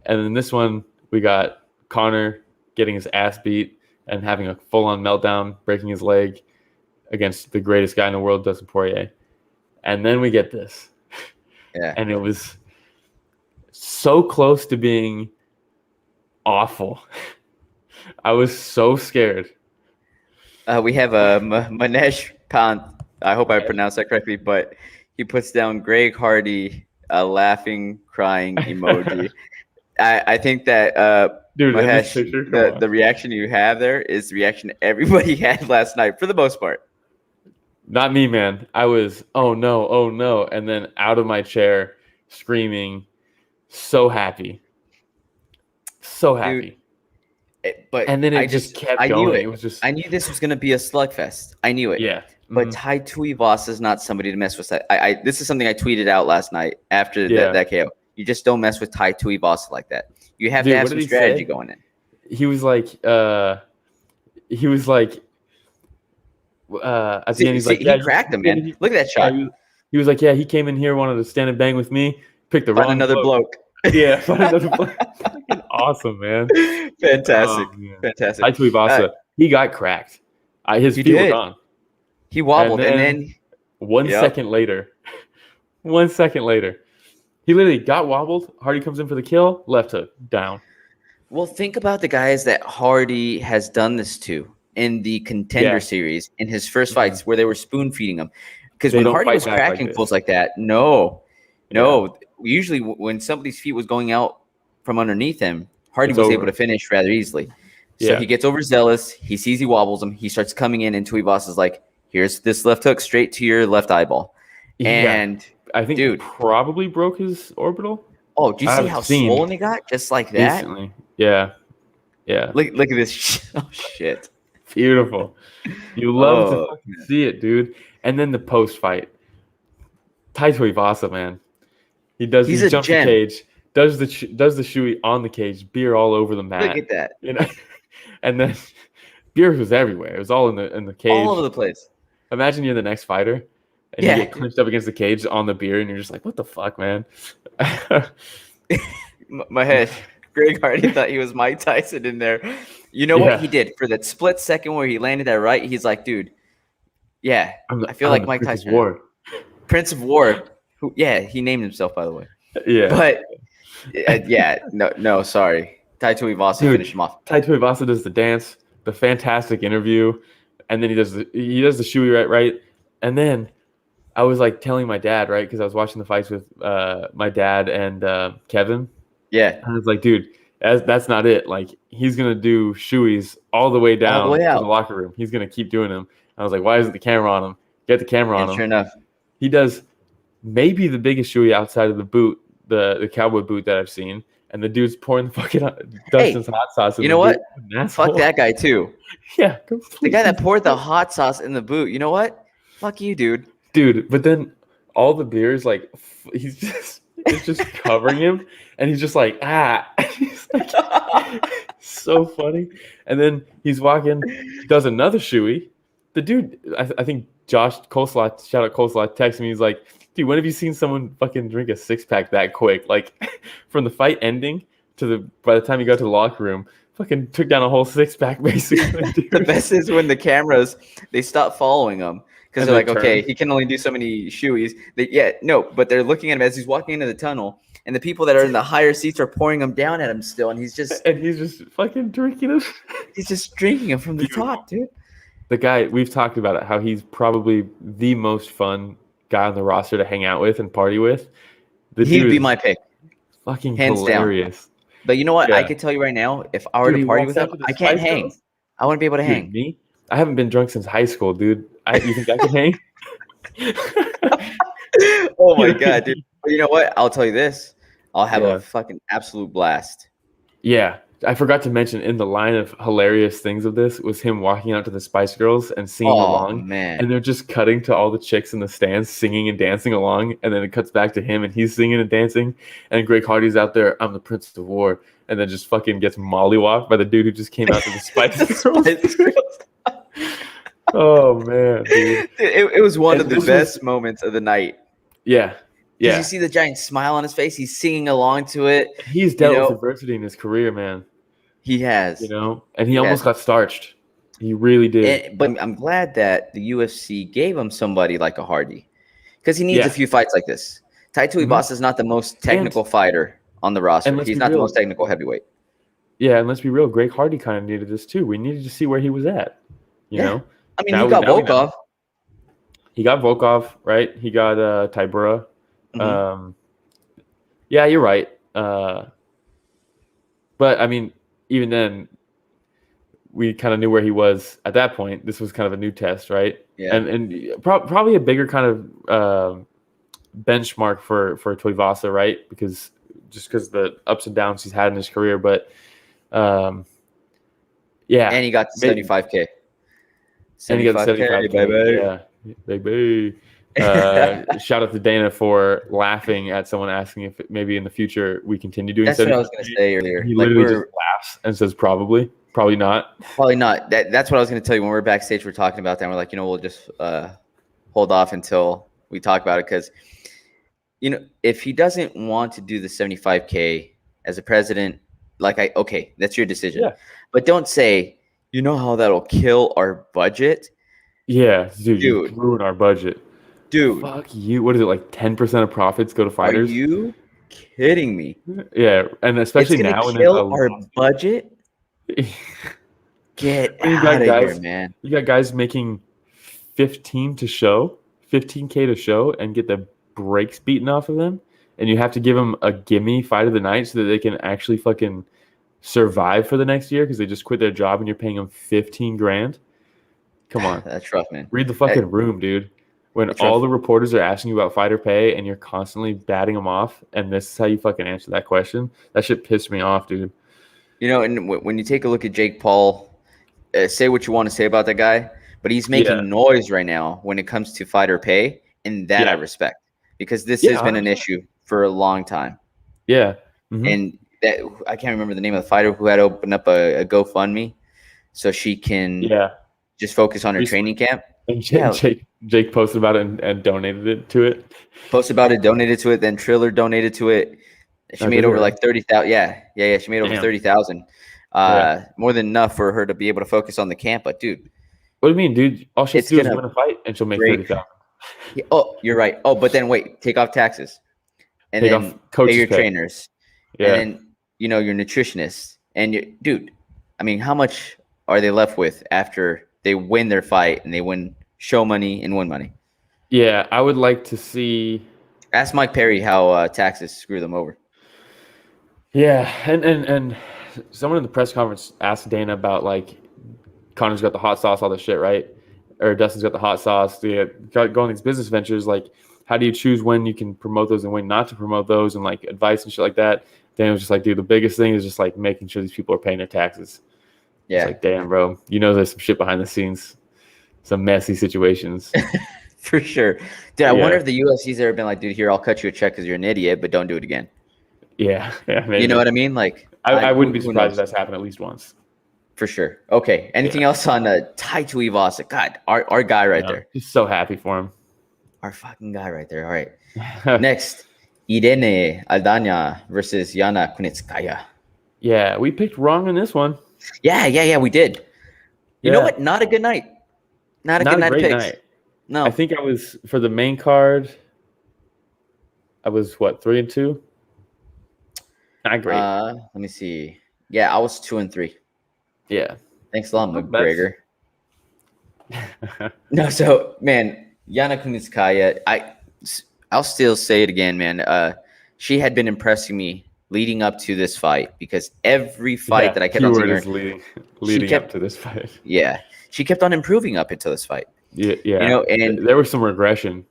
And then this one, we got Conor getting his ass beat and having a full-on meltdown, breaking his leg against the greatest guy in the world, Dustin Poirier. And then we get this. Yeah. And it was so close to being awful. I was so scared. We have a Manesh I hope I pronounced that correctly, but he puts down Greg Hardy, a laughing, crying emoji. I think that Dude, in this Mahesh, picture, come on. the reaction you have there is the reaction everybody had last night for the most part. Not me, man. I was, oh no, and then out of my chair, screaming, so happy. So happy. Dude, but and then it just kept I going. knew it. It was just, I knew this was going to be a slugfest. I knew it. yeah. But Tai Tuivasa is not somebody to mess with. This is something I tweeted out last night after that KO. You just don't mess with Tai Tuivasa like that. You have to have some strategy going in. He was like, at the end, he's like, he cracked him, man. Look at that shot. He was like, yeah, he came in here, wanted to stand and bang with me, picked the wrong another bloke. Yeah, find another bloke. Awesome, man. Fantastic. Fantastic. Tai Tuivasa, he got cracked. His feet were gone. He wobbled, and then 1 second later, 1 second later, he literally got wobbled. Hardy comes in for the kill, left hook, down. Well, think about the guys that Hardy has done this to in the Contender Series in his first fights, where they were spoon feeding him. Because when Hardy was cracking pulls like that, no. Usually, when somebody's feet was going out from underneath him, Hardy was able to finish rather easily. So he gets overzealous. He sees he wobbles him. He starts coming in, and Tuivasa is like, "Here's this left hook straight to your left eyeball." And I think he probably broke his orbital. Oh, do you see how swollen he got? Just like that. Instantly. Yeah. Look at this. Oh shit. Beautiful. You love to fucking see it, dude. And then the post fight. Tai Tuivasa, man. He jumps the cage, does the shoey on the cage, beer all over the mat. Look at that. You know? And then beer was everywhere. It was all in the cage. All over the place. Imagine you're the next fighter and you get clinched up against the cage on the beer and you're just like, what the fuck, man? My head. Greg Hardy thought he was Mike Tyson in there. You know what he did? For that split second where he landed that right, he's like, dude, I feel like Mike Tyson. Prince of War. He named himself, by the way. Yeah. But, no, sorry. Tai Tuivasa finished him off. Tai Tuivasa does the dance, the fantastic interview, and then he does the shoey right. And then I was like telling my dad, right, because I was watching the fights with my dad and Kevin. Yeah. And I was like, dude, that's not it. Like, he's going to do shoeys all the way down to the locker room. He's going to keep doing them. I was like, why isn't the camera on him? Get the camera on him. Sure enough. He does maybe the biggest shoey outside of the boot, the cowboy boot that I've seen. And the dude's pouring the fucking Dustin's hot sauce in the boot. You know what? Fuck that guy, too. Yeah. The guy that poured the hot sauce in the boot. You know what? Fuck you, dude. Dude, but then all the beers, like, it's just covering him. And he's just like, He's like, so funny. And then he's walking, does another shoey. The dude, I think Josh Coleslaw, shout out Coleslaw, texted me. He's like, dude, when have you seen someone fucking drink a six-pack that quick? Like, from the fight ending to by the time he got to the locker room, fucking took down a whole six-pack, basically. Dude. The best is when the cameras, they stop following him. Because they're like, okay, he can only do so many shoeys. But they're looking at him as he's walking into the tunnel. And the people that are in the higher seats are pouring them down at him still. And he's just fucking drinking them. He's just drinking them from the top, dude. The guy, we've talked about it, how he's probably the most fun guy on the roster to hang out with and party with. He'd be my pick. Fucking hands hilarious. Down. But you know what? I could tell you right now, if I were to party with him, I can't hang. I wouldn't be able to hang. Me? I haven't been drunk since high school, dude. You think I can hang? Oh my God, dude. But you know what? I'll tell you this. I'll have a fucking absolute blast. Yeah. I forgot to mention in the line of hilarious things of this was him walking out to the Spice Girls and singing along. Man. And they're just cutting to all the chicks in the stands singing and dancing along. And then it cuts back to him and he's singing and dancing. And Greg Hardy's out there, I'm the Prince of War. And then just fucking gets mollywopped by the dude who just came out to the Spice Girls. Oh, man, dude. It was one of the best moments of the night. Yeah. Did you see the giant smile on his face? He's singing along to it. He's dealt with adversity in his career, man. He has. And he almost got starched. He really did. But I'm glad that the UFC gave him somebody like a Hardy because he needs a few fights like this. Tai Tuivasa is not the most technical fighter on the roster. He's not the most technical heavyweight. Yeah, and let's be real. Greg Hardy kind of needed this too. We needed to see where he was at. You know? I mean, he got Volkov. He got Volkov, right? He got Tybura. Mhm. Yeah, you're right. But I mean, even then, we kind of knew where he was at that point. This was kind of a new test, right? Yeah. And probably a bigger kind of benchmark for Tuivasa, right? Because the ups and downs he's had in his career, but yeah, And he got the 75K. and he got the 75K, baby. yeah, baby. Shout out to Dana for laughing at someone asking if maybe in the future we continue doing. That's what I was going to say earlier. He Like, literally just laughs and says probably not. Probably not. That's what I was going to tell you when we were backstage. We're talking about that. And we're like, we'll just hold off until we talk about it because, if he doesn't want to do the 75K as a president, okay, that's your decision. Yeah. But don't say, how that'll kill our budget. Yeah, dude. You ruin our budget. Dude. Fuck you. What is it, like 10% of profits go to fighters? Are you kidding me? Yeah, and especially it's now when kill our budget. Get out of here, man. You got guys making 15K to show and get the brakes beaten off of them, and you have to give them a gimme fight of the night so that they can actually fucking survive for the next year because they just quit their job and you're paying them 15 grand. Come on. That's rough, man. Read the fucking room, dude. When all the reporters are asking you about fighter pay and you're constantly batting them off, and this is how you fucking answer that question, that shit pissed me off, dude. And when you take a look at Jake Paul, say what you want to say about that guy, but he's making noise right now when it comes to fighter pay, and that I respect because this has been an issue for a long time. Yeah. Mm-hmm. And that I can't remember the name of the fighter who had opened up a GoFundMe so she can just focus on her training camp. And Jake posted about it and donated it to it. Posted about it, donated to it. Then Triller donated to it. She made over like 30,000. Yeah. She made over 30,000. More than enough for her to be able to focus on the camp. But dude, what do you mean, dude? All she has to do is win a fight, and she'll make 30,000. Yeah, oh, you're right. Oh, but then wait, take off taxes, and then pay your trainers, and then your nutritionists, and dude. I mean, how much are they left with after they win their fight and they show money and win money? Yeah, I would like to see. Ask Mike Perry how taxes screw them over. Yeah, and someone in the press conference asked Dana about like Conor's got the hot sauce, all this shit, right? Or Dustin's got the hot sauce. Go on these business ventures. Like, how do you choose when you can promote those and when not to promote those, and like advice and shit like that? Dana was just like, dude, the biggest thing is just like making sure these people are paying their taxes. Yeah. It's like, damn, bro, there's some shit behind the scenes, some messy situations. For sure. Dude, I wonder if the UFC's ever been like, dude, here, I'll cut you a check because you're an idiot, but don't do it again. Yeah. Maybe. You know what I mean? Like, I wouldn't be surprised if that's happened at least once. For sure. Okay. Anything else on Tai Tuivasa? God, our guy right there. Just so happy for him. Our fucking guy right there. All right. Next, Irene Aldana versus Yana Kunitskaya. Yeah, we picked wrong in this one. Yeah, we did. You know what? Not a good night. Not a good night of picks. No. I think I was, for the main card, I was, 3-2? Not great. Let me see. Yeah, I was 2-3. Yeah. Thanks a lot, McGregor. No, so, man, Yana Kunitskaya, I'll still say it again, man. She had been impressing me leading up to this fight because every fight that I kept on seeing her, leading up to this fight. Yeah. She kept on improving up until this fight. Yeah. And there was some regression.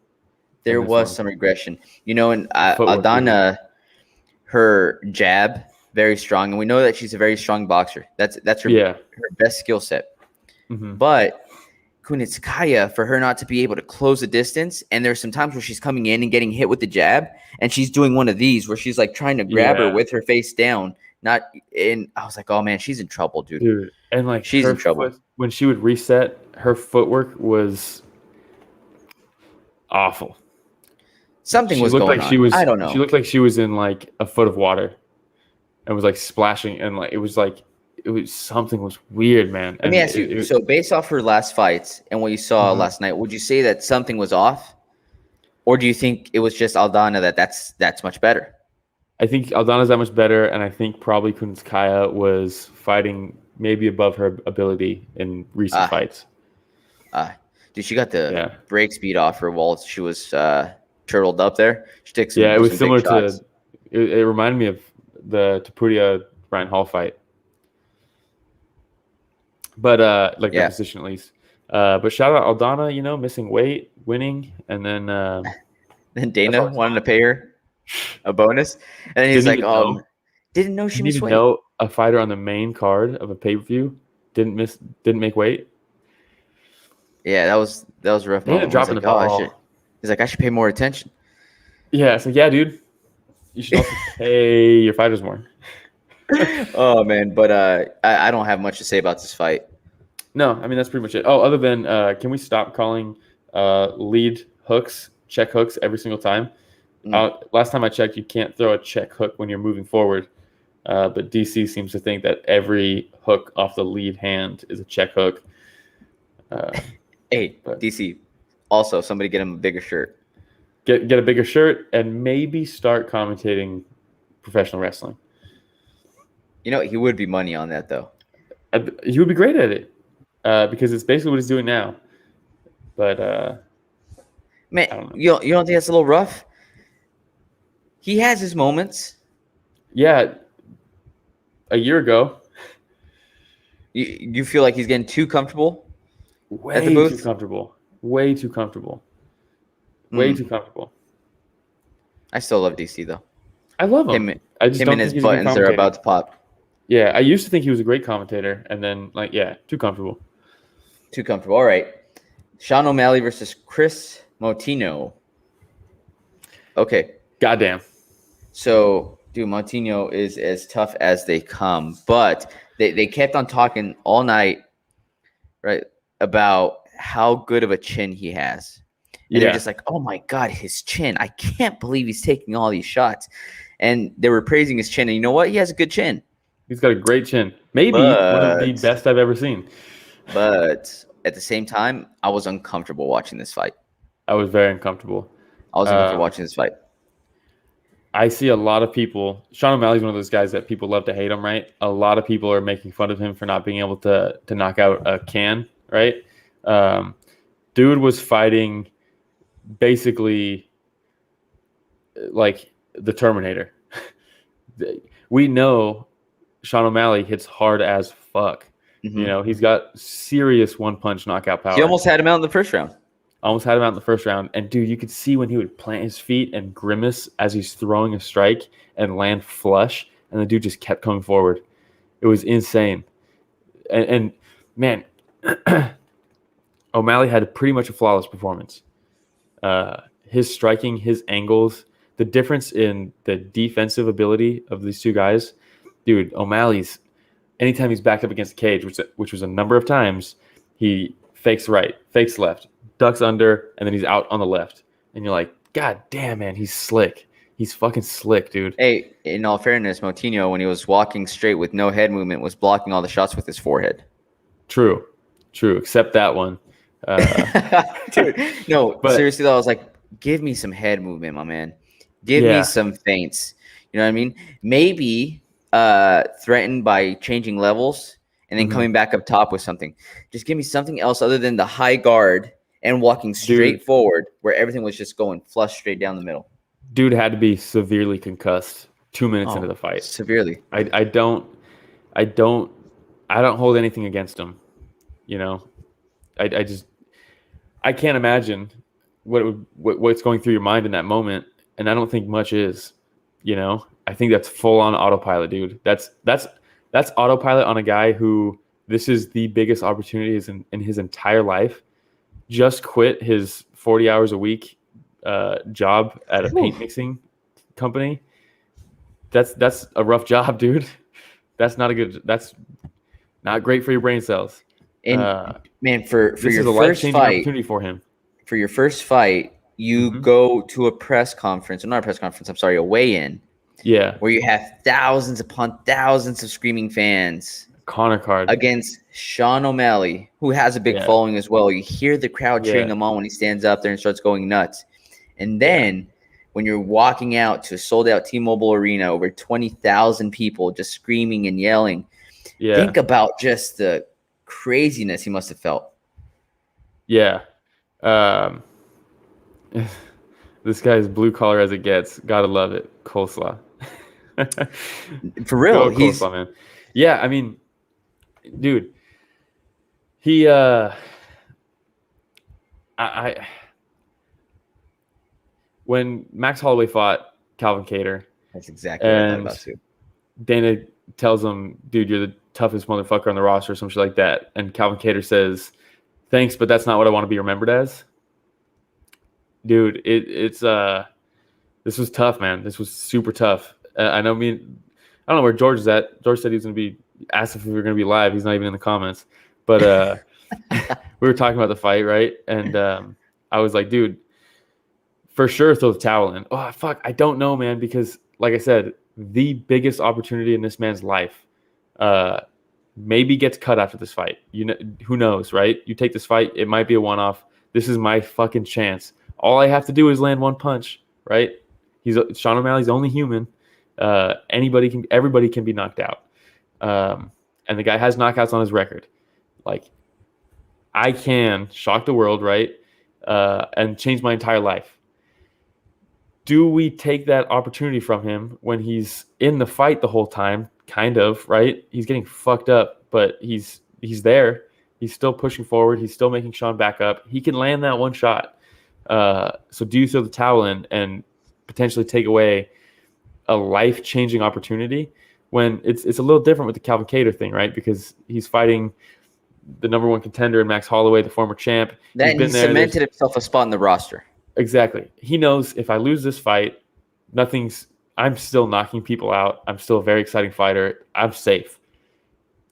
There was some regression. And Aldana, her jab, very strong. And we know that she's a very strong boxer. That's her best skill set. Mm-hmm. But Kunitskaya, for her not to be able to close the distance, and there's some times where she's coming in and getting hit with the jab, and she's doing one of these where she's like trying to grab her with her face down. I was like, oh man, she's in trouble, dude. And like she's in trouble. When she would reset, her footwork was awful. Something was going on. I don't know. She looked like she was in like a foot of water and was like splashing, and like it was something was weird, man. Let me ask you. So based off her last fights and what you saw last night, would you say that something was off? Or do you think it was just Aldana that's much better? I think Aldana's that much better, and I think probably Kunitskaya was fighting maybe above her ability in recent fights. Dude, she got the break speed off her while she was turtled up there. She takes some, it was some similar big shots. to. It reminded me of the Tapuria Brian Hall fight, but the position at least. But shout out Aldana, missing weight, winning, and then then Dana wanted to pay her a bonus, and he's like, didn't know she missed weight. Know a fighter on the main card of a pay-per-view didn't make weight. Yeah, that was a rough moment. Dropping the ball. He's like, I should pay more attention. Yeah, it's like, yeah, dude. You should also pay your fighters more. Oh man, but I don't have much to say about this fight. No, I mean that's pretty much it. Oh, other than can we stop calling lead hooks check hooks every single time? Last time I checked, you can't throw a check hook when you're moving forward. But DC seems to think that every hook off the lead hand is a check hook. DC, also somebody get him a bigger shirt. Get a bigger shirt and maybe start commentating professional wrestling. He would be money on that though. He would be great at it because it's basically what he's doing now. But man, I don't know. You don't think that's a little rough? He has his moments. Yeah, a year ago. You feel like he's getting too comfortable? Way too comfortable. Way too comfortable. Way too comfortable. I still love DC though. I love him. Him and his buttons are about to pop. Yeah, I used to think he was a great commentator, and then too comfortable. Too comfortable. All right. Sean O'Malley versus Chris Moutinho. Okay. Goddamn. So, dude, Moutinho is as tough as they come, but they kept on talking all night, right, about how good of a chin he has. And they're just like, oh my God, his chin. I can't believe he's taking all these shots. And they were praising his chin. And you know what? He has a good chin. He's got a great chin. Maybe one of the best I've ever seen. But at the same time, I was uncomfortable watching this fight. I was very uncomfortable. I was uncomfortable watching this fight. I see a lot of people. Sean O'Malley's one of those guys that people love to hate him, right? A lot of people are making fun of him for not being able to knock out a can, right? Dude was fighting basically like the Terminator. We know Sean O'Malley hits hard as fuck. Mm-hmm. He's got serious one-punch knockout power. He almost had him out in the first round. And, dude, you could see when he would plant his feet and grimace as he's throwing a strike and land flush, and the dude just kept coming forward. It was insane. And man, O'Malley had pretty much a flawless performance. His striking, his angles, the difference in the defensive ability of these two guys. Dude, O'Malley's, anytime he's backed up against the cage, which was a number of times, he fakes right, fakes left, ducks under, and then he's out on the left. And you're like, God damn, man, he's slick. He's fucking slick, dude. Hey, in all fairness, Moutinho, when he was walking straight with no head movement, was blocking all the shots with his forehead. True. Except that one. Dude, no, but seriously though, I was like, give me some head movement, my man. Give me some feints. You know what I mean? Maybe threatened by changing levels and then coming back up top with something. Just give me something else other than the high guard and walking straight forward where everything was just going flush straight down the middle. Dude had to be severely concussed 2 minutes into the fight. Severely. I don't hold anything against him. I can't imagine what's going through your mind in that moment, and I don't think much is. I think that's full on autopilot, dude. That's autopilot on a guy who this is the biggest opportunity in his entire life. Just quit his 40 hours a week job at a paint mixing company. That's a rough job, dude. That's not great for your brain cells. And man, for this your is a first life-changing fight, opportunity for him. For your first fight, you go to a press conference, or not a press conference, I'm sorry, a weigh-in. Yeah. Where you have thousands upon thousands of screaming fans. Conor card. Against Sean O'Malley, who has a big following as well. You hear the crowd cheering him on when he stands up there and starts going nuts. And then when you're walking out to a sold-out T-Mobile Arena, over 20,000 people just screaming and yelling. Think about just the craziness he must have felt. Yeah. Um, this guy's blue collar as it gets. Gotta love it. Coleslaw. For real, Go coleslaw, man. Yeah, I mean, dude, he when Max Holloway fought Calvin Kattar, that's exactly what I thought about too. Dana tells him, dude, you're the toughest motherfucker on the roster or some shit like that. And Calvin Kattar says, thanks, but that's not what I want to be remembered as. Dude, it's this was tough, man. This was super tough. I don't know where George is at. George said he was going to be asked if we were going to be live. He's not even in the comments. But we were talking about the fight, right? And I was like, dude, for sure throw the towel in. Oh, fuck. I don't know, man, because like I said, the biggest opportunity in this man's life maybe gets cut after this fight. You know, who knows, right? You take this fight, it might be a one-off. This is my fucking chance. All I have to do is land one punch, right? Sean O'Malley's only human. Everybody can be knocked out. And the guy has knockouts on his record. Like, I can shock the world, right? And change my entire life. Do we take that opportunity from him when he's in the fight the whole time? Kind of, right? He's getting fucked up, but he's there. He's still pushing forward. He's still making Sean back up. He can land that one shot. So do you throw the towel in and potentially take away a life-changing opportunity when it's a little different with the Calvin Kattar thing, right? Because he's fighting the number one contender in Max Holloway, the former champ. He cemented himself a spot in the roster. Exactly. He knows if I lose this fight, I'm still knocking people out. I'm still a very exciting fighter. I'm safe.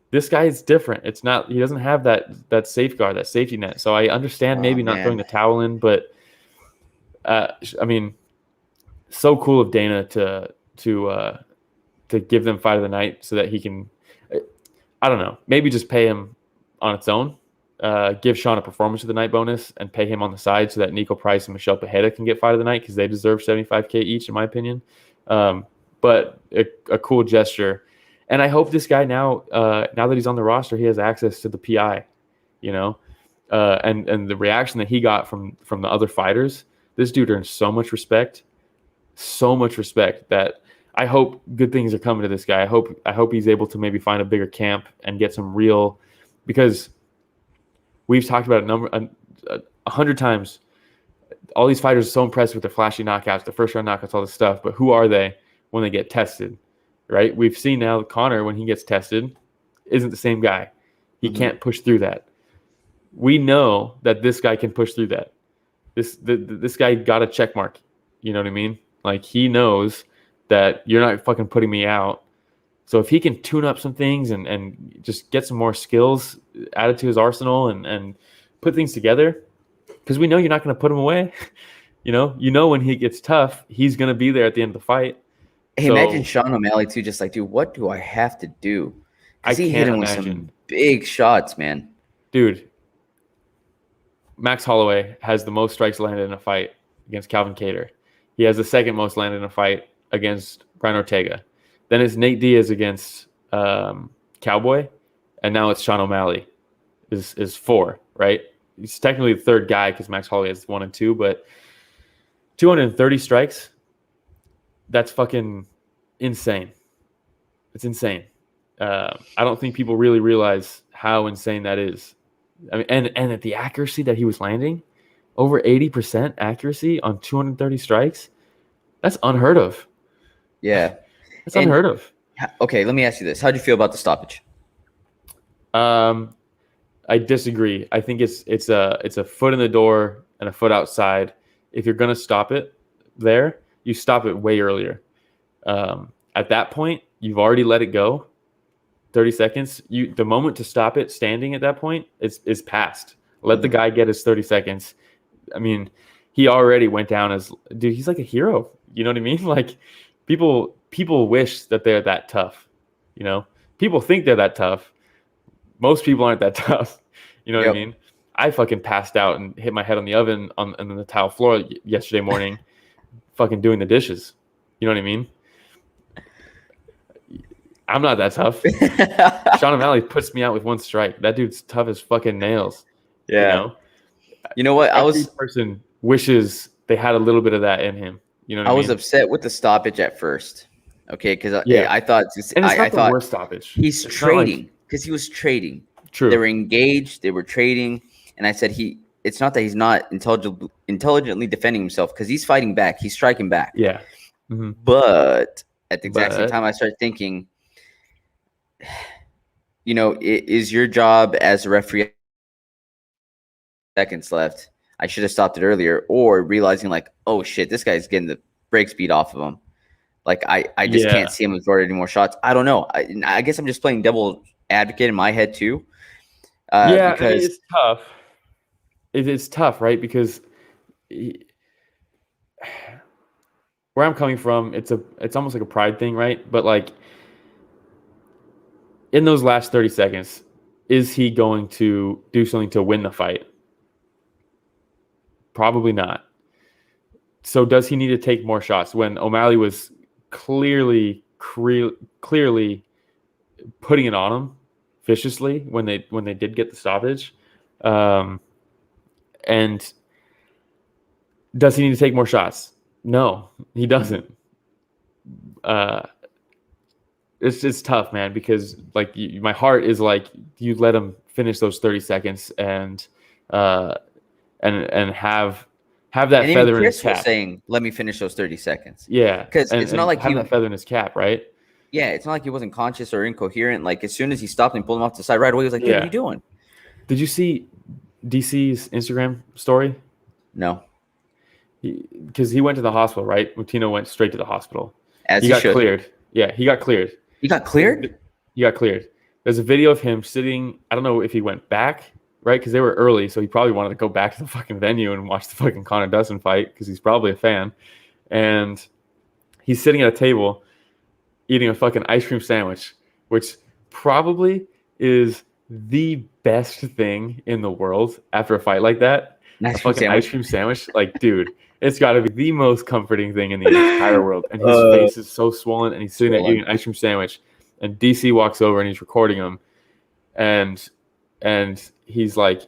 This guy is different. He doesn't have that safeguard, that safety net. So I understand not throwing the towel in, but I mean, so cool of Dana to give them fight of the night so that he can, I don't know, maybe just pay him on its own. Give Sean a performance of the night bonus and pay him on the side so that Nico Price and Michelle Pajeda can get fight of the night because they deserve $75K each, in my opinion. But a cool gesture. And I hope this guy now that he's on the roster, he has access to the PI, you know, and the reaction that he got from the other fighters. This dude earns so much respect that I hope good things are coming to this guy. I hope he's able to maybe find a bigger camp and get some real, because we've talked about 100 times. All these fighters are so impressed with their flashy knockouts, the first round knockouts, all this stuff. But who are they when they get tested, right? We've seen now Conor, when he gets tested, isn't the same guy. He can't push through that. We know that this guy can push through that. This guy got a check mark. You know what I mean? Like, he knows that you're not fucking putting me out. So if he can tune up some things and just get some more skills added to his arsenal and put things together, because we know you're not going to put him away. You know when he gets tough, he's going to be there at the end of the fight. Hey, imagine Sean O'Malley too, just like, dude, what do I have to do? Because he hit him with some big shots, man. Dude, Max Holloway has the most strikes landed in a fight against Calvin Kattar. He has the second most landed in a fight against Brian Ortega. Then it's Nate Diaz against Cowboy, and now it's Sean O'Malley is 4, right? He's technically the third guy because Max Holloway has 1 and 2, but 230 strikes, that's fucking insane. It's insane. I don't think people really realize how insane that is. I mean, and at the accuracy that he was landing, over 80% accuracy on 230 strikes, that's unheard of. Yeah. That's unheard of. Okay, let me ask you this. How'd you feel about the stoppage? I disagree. I think it's a foot in the door and a foot outside. If you're gonna stop it there, you stop it way earlier. At that point, you've already let it go. 30 seconds. The moment to stop it standing at that point is past. Let the guy get his 30 seconds. I mean, he already went down as, dude, he's like a hero. You know what I mean? Like, people wish that they're that tough. You know, people think they're that tough. Most people aren't that tough. You know what I mean? I fucking passed out and hit my head on the oven on the tile floor yesterday morning, fucking doing the dishes. You know what I mean? I'm not that tough. Sean O'Malley puts me out with one strike. That dude's tough as fucking nails. Yeah. You know? You know what? Every person wishes they had a little bit of that in him. You know what I mean? I was upset with the stoppage at first. Okay, because I thought and it's not I the thought worst stoppage. He's it's trading because he was trading. True. They were engaged. They were trading, and I said it's not that he's not intelligently defending himself because he's fighting back. He's striking back. Yeah. Mm-hmm. But at the exact same time, I started thinking, is your job as a referee seconds left? I should have stopped it earlier, or realizing like, oh shit, this guy's getting the break speed off of him. Like I just can't see him absorb any more shots. I don't know. I guess I'm just playing devil advocate in my head too. Because it's tough. It's tough, right? Because where I'm coming from, it's almost like a pride thing, right? But like in those last 30 seconds, is he going to do something to win the fight? Probably not. So does he need to take more shots when OMalley was clearly putting it on him viciously when they did get the stoppage? And does he need to take more shots? No, he doesn't. It's tough, man, because like my heart is like you let him finish those 30 seconds and have that feather in his cap. Was saying, "Let me finish those 30 seconds." Yeah, because it's not like having that feather in his cap, right? Yeah, it's not like he wasn't conscious or incoherent. Like as soon as he stopped and pulled him off to the side right away, he was like, "What are you doing?" Did you see DC's Instagram story? No. Because he went to the hospital, right? Mutino went straight to the hospital. He got cleared. Yeah, he got cleared. He got cleared? He got cleared. There's a video of him sitting. I don't know if he went back, right? Because they were early, so he probably wanted to go back to the fucking venue and watch the fucking Conor Dustin fight because he's probably a fan. And he's sitting at a table eating a fucking ice cream sandwich, which probably is the best thing in the world after a fight like that. A fucking ice cream sandwich. Like, dude, it's got to be the most comforting thing in the entire world. And his face is so swollen, and he's sitting there eating an ice cream sandwich. And DC walks over and he's recording him, and he's like,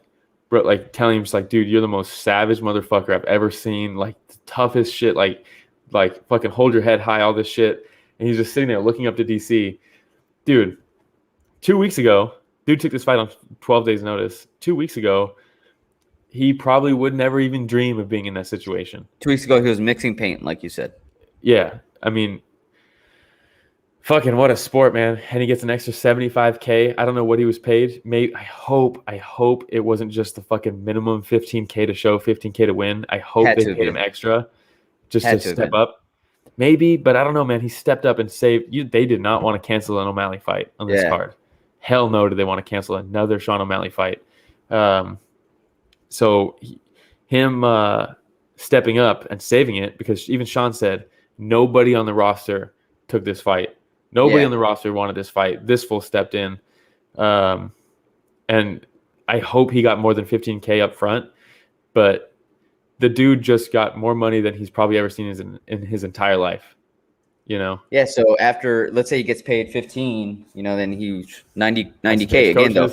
bro, like telling him, just like, dude, you're the most savage motherfucker I've ever seen. Like the toughest shit. Like fucking hold your head high. All this shit. And he's just sitting there looking up to DC. Dude, 2 weeks ago, dude took this fight on 12 days notice. 2 weeks ago, he probably would never even dream of being in that situation. 2 weeks ago, he was mixing paint, like you said. Yeah. I mean, fucking what a sport, man. And he gets an extra $75K. I don't know what he was paid. Maybe I hope it wasn't just the fucking minimum $15K to show, $15K to win. I hope they paid him extra just to step up. Maybe, but I don't know, man. He stepped up and saved you. They did not want to cancel an OMalley fight on this card. Hell no, did they want to cancel another Sean O'Malley fight. So him stepping up and saving it, because even Sean said nobody on the roster took this fight. Nobody on the roster wanted this fight. This fool stepped in. And I hope he got more than $15K up front. But the dude just got more money than he's probably ever seen in his entire life. You know? Yeah, so after, let's say he gets paid 15, then he's 90K again, though.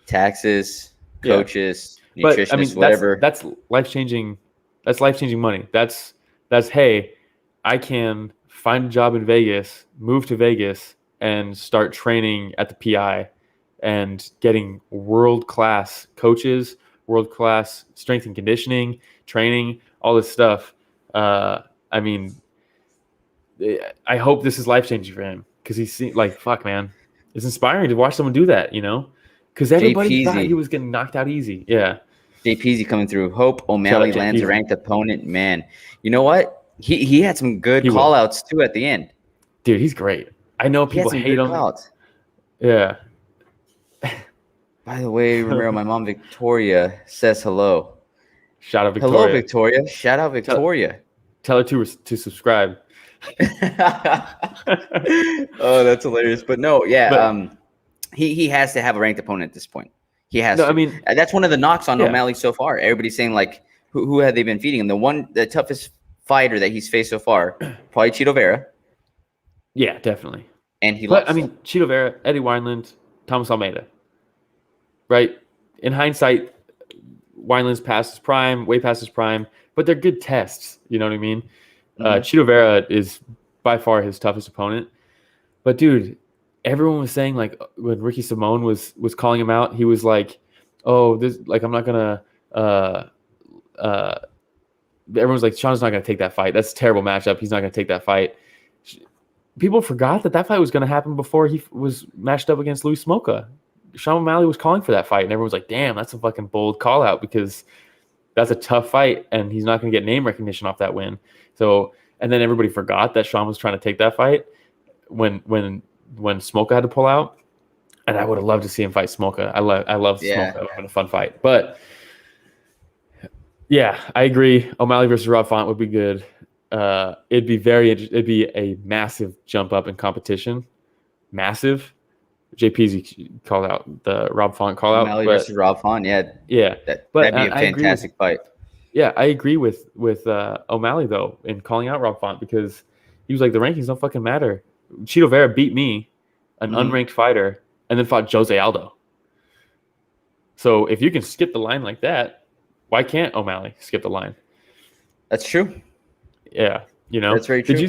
Taxes, coaches, nutritionists, whatever. That's life-changing. That's life-changing money. That's hey, I can find a job in Vegas, move to Vegas, and start training at the PI and getting world-class coaches, world-class strength and conditioning, training, all this stuff. I mean, I hope this is life-changing for him, because he's like, fuck, man. It's inspiring to watch someone do that, because everybody thought he was getting knocked out easy. Yeah. Jay Peasy coming through. Hope OMalley lands a ranked opponent. Man, you know what? He had some good call-outs, too, at the end. Dude, he's great. I know people hate him. Yeah. By the way, Ramiro, my mom, Victoria, says hello. Shout out, Victoria. Hello, Victoria. Shout out, Victoria. Tell her to subscribe. Oh, that's hilarious. But no, he has to have a ranked opponent at this point. He has to. I mean, that's one of the knocks on OMalley so far. Everybody's saying, like, who have they been feeding him? The toughest fighter that he's faced so far, probably Chito Vera. Yeah, definitely. And he lost. I mean, Chito Vera, Eddie Wineland, Thomas Almeida. Right? In hindsight, Wineland's past his prime, way past his prime, but they're good tests. You know what I mean? Mhm. Chito Vera is by far his toughest opponent. But dude, everyone was saying like when Ricky Simone was calling him out, he was like, "Oh, this like I'm not gonna." Everyone's like, "Sean's not gonna take that fight. That's a terrible matchup. He's not gonna take that fight." People forgot that fight was gonna happen before he was matched up against Louis Smolka. Sean O'Malley was calling for that fight, and everyone's like, "Damn, that's a fucking bold call out because that's a tough fight, and he's not gonna get name recognition off that win." So, and then everybody forgot that Sean was trying to take that fight when Smolka had to pull out, and I would have loved to see him fight Smolka. I love Smolka. It would have been a fun fight, but yeah, I agree. O'Malley versus Rob Font would be good. It'd be very interesting. It'd be a massive jump up in competition. Massive. JP's called out the Rob Font call out. O'Malley versus Rob Font, yeah. That'd be a fantastic fight. Yeah, I agree with O'Malley though in calling out Rob Font because he was like, the rankings don't fucking matter. Chito Vera beat me, an unranked fighter, and then fought Jose Aldo. So if you can skip the line like that, why can't O'Malley skip the line? That's true. Yeah, you know. That's very true. Did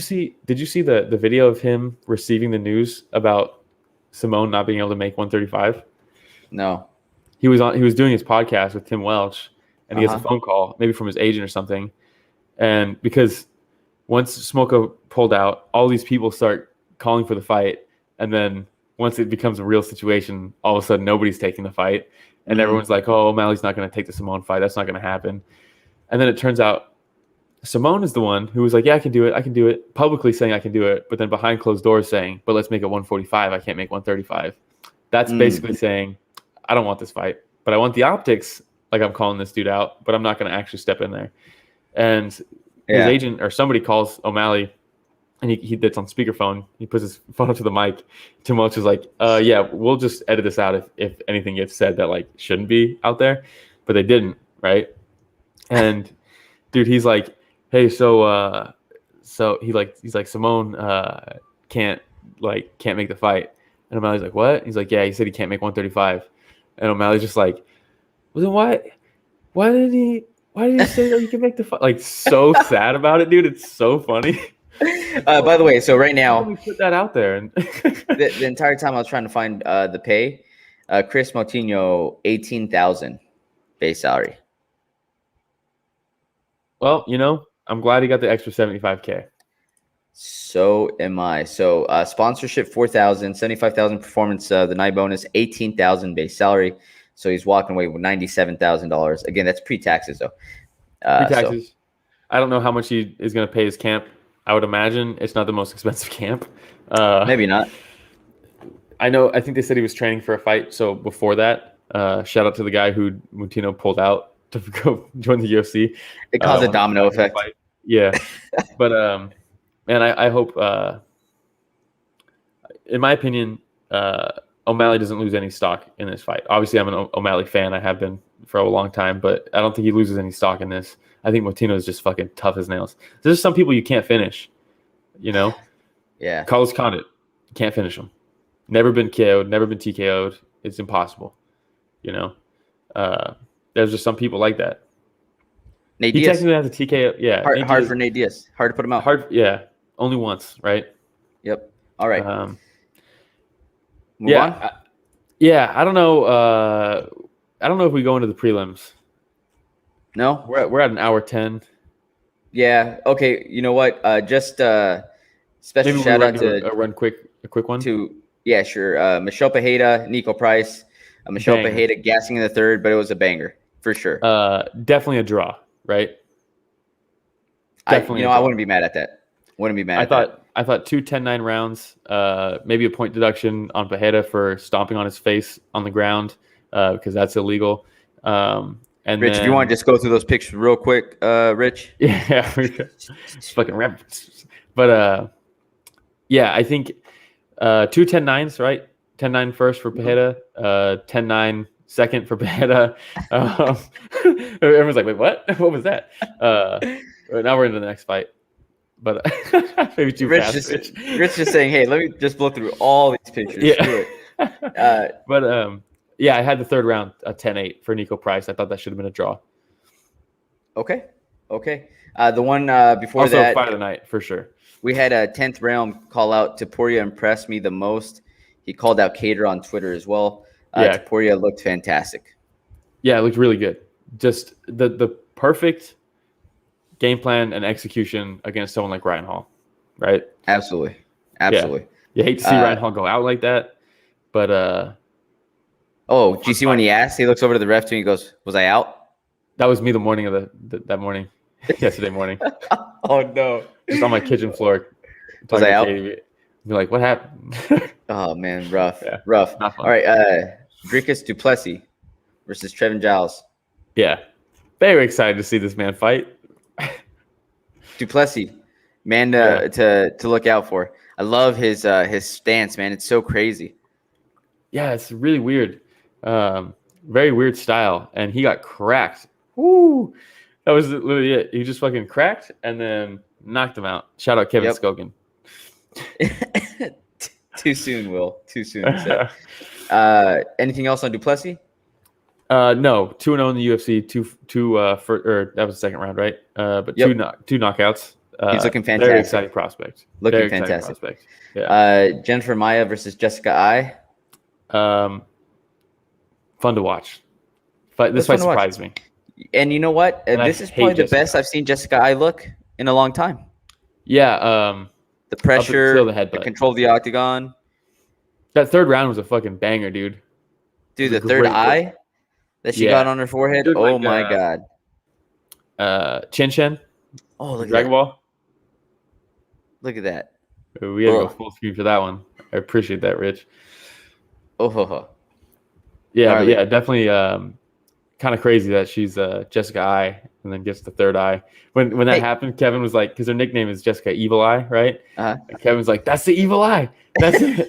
you see the video of him receiving the news about Simone not being able to make 135? No. He was doing his podcast with Tim Welch, and he gets a phone call, maybe from his agent or something. And because once Smolka pulled out, all these people start calling for the fight, and then once it becomes a real situation, all of a sudden nobody's taking the fight, and everyone's like, "Oh, O'Malley's not going to take the Simone fight. That's not going to happen." And then it turns out Simone is the one who was like, "Yeah, I can do it," publicly saying I can do it, but then behind closed doors saying, "But let's make it 145. I can't make 135." That's basically saying, "I don't want this fight, but I want the optics. Like I'm calling this dude out, but I'm not going to actually step in there." And his agent or somebody calls O'Malley, and he that's on speakerphone. He puts his phone up to the mic. Tim Welch is like, "Yeah, we'll just edit this out if anything gets said that like shouldn't be out there," but they didn't, right? And dude, he's like, "Hey, so he's like Simone can't make the fight," and O'Malley's like, "What?" He's like, "Yeah, he said he can't make 135," and O'Malley's just like, "Well, then why did he say that you can make the fight?" Like so sad about it, dude. It's so funny. By the way, so right now we put that out there, and the entire time I was trying to find the pay, Chris Moutinho $18,000 base salary. Well, you know, I'm glad he got the extra $75K. So am I. So sponsorship $4,000, $75,000 performance, the night bonus, $18,000 base salary. So he's walking away with $97,000. Again, that's pre-taxes though. Pre-taxes. So. I don't know how much he is going to pay his camp. I would imagine it's not the most expensive camp. Maybe not. I think they said he was training for a fight. So before that, shout out to the guy who Moutinho pulled out to go join the UFC. It caused a domino effect. Yeah. But, and I hope, in my opinion, O'Malley doesn't lose any stock in this fight. Obviously, I'm an O'Malley fan. I have been for a long time, but I don't think he loses any stock in this. I think Moutinho is just fucking tough as nails. There's some people you can't finish, you know? Yeah. Carlos Condit, can't finish him. Never been KO'd, never been TKO'd. It's impossible, you know? There's just some people like that. Nate he Diaz. technically has a TKO. Yeah. Hard for Nate Diaz. Hard to put him out. Hard, yeah. Only once, right? Yep. All right. Move on? I don't know. I don't know if we go into the prelims. No? We're at an hour 10. Yeah. Okay. You know what? Just special Maybe shout out to a quick one. Yeah, sure. Michelle Pajeda, Nico Price. Michelle Pajeda gassing in the third, but it was a banger for sure. Definitely a draw, right? Definitely. I wouldn't be mad at that. I thought 2 10-9 rounds, maybe a point deduction on Pajeda for stomping on his face on the ground because that's illegal. And Rich, then, if you want to just go through those pictures real quick, Rich. Yeah, it's fucking reference. But yeah, I think 2 10-9s, right? 10-9 first for Pajeda, 10-9 second for Pajeda. Everyone's like, wait, what? What was that? Now we're into the next fight. But maybe too fast. Rich just saying, hey, let me just blow through all these pictures. Yeah. But yeah, I had the third round 10-8 for Nico Price. I thought that should have been a draw. Okay. The one before Also, that, fight of the night for sure. we had a 10th round call out. Topuria impressed me the most. He called out Cater on Twitter as well. Yeah. Topuria looked fantastic. Yeah, it looked really good. Just the perfect game plan and execution against someone like Ryan Hall, right? Absolutely. Yeah. You hate to see Ryan Hall go out like that, but do you see when he asked? He looks over to the ref and he goes, "Was I out?" That was me the morning of that morning, yesterday morning. Oh no! Just on my kitchen floor. Was I out? Be like, what happened? Oh man, rough. Yeah, rough. All right, Dricus Duplessis versus Trevin Giles. Yeah, very excited to see this man fight. Duplessis, man, to look out for. I love his stance, man. It's so crazy. Yeah, it's really weird. Very weird style, and he got cracked. Woo! That was literally it. He just fucking cracked and then knocked him out. Shout out Kevin Skogan. Too soon, Will. Too soon. Anything else on Duplessis? No, 2-0 in the UFC. That was the second round, right? But two knockouts. He's looking fantastic. Very exciting prospect. Looking fantastic. Prospect. Yeah. Jennifer Maia versus Jessica Ai. Fun to watch. This fight surprised me. And you know what? This is probably the best I've seen Jessica Ai look in a long time. Yeah. The pressure, the control of the octagon. That third round was a fucking banger, dude. Dude, the third eye that she got on her forehead. Dude, oh my god. Chin Chen. Oh, look at Dragon Ball. Look at that. We had to go full screen for that one. I appreciate that, Rich. Oh. Yeah, but yeah, definitely kind of crazy that she's Jessica Eye and then gets the third eye. When that happened, Kevin was like, because her nickname is Jessica Evil Eye, right? And Kevin's like, that's the evil eye. That's it.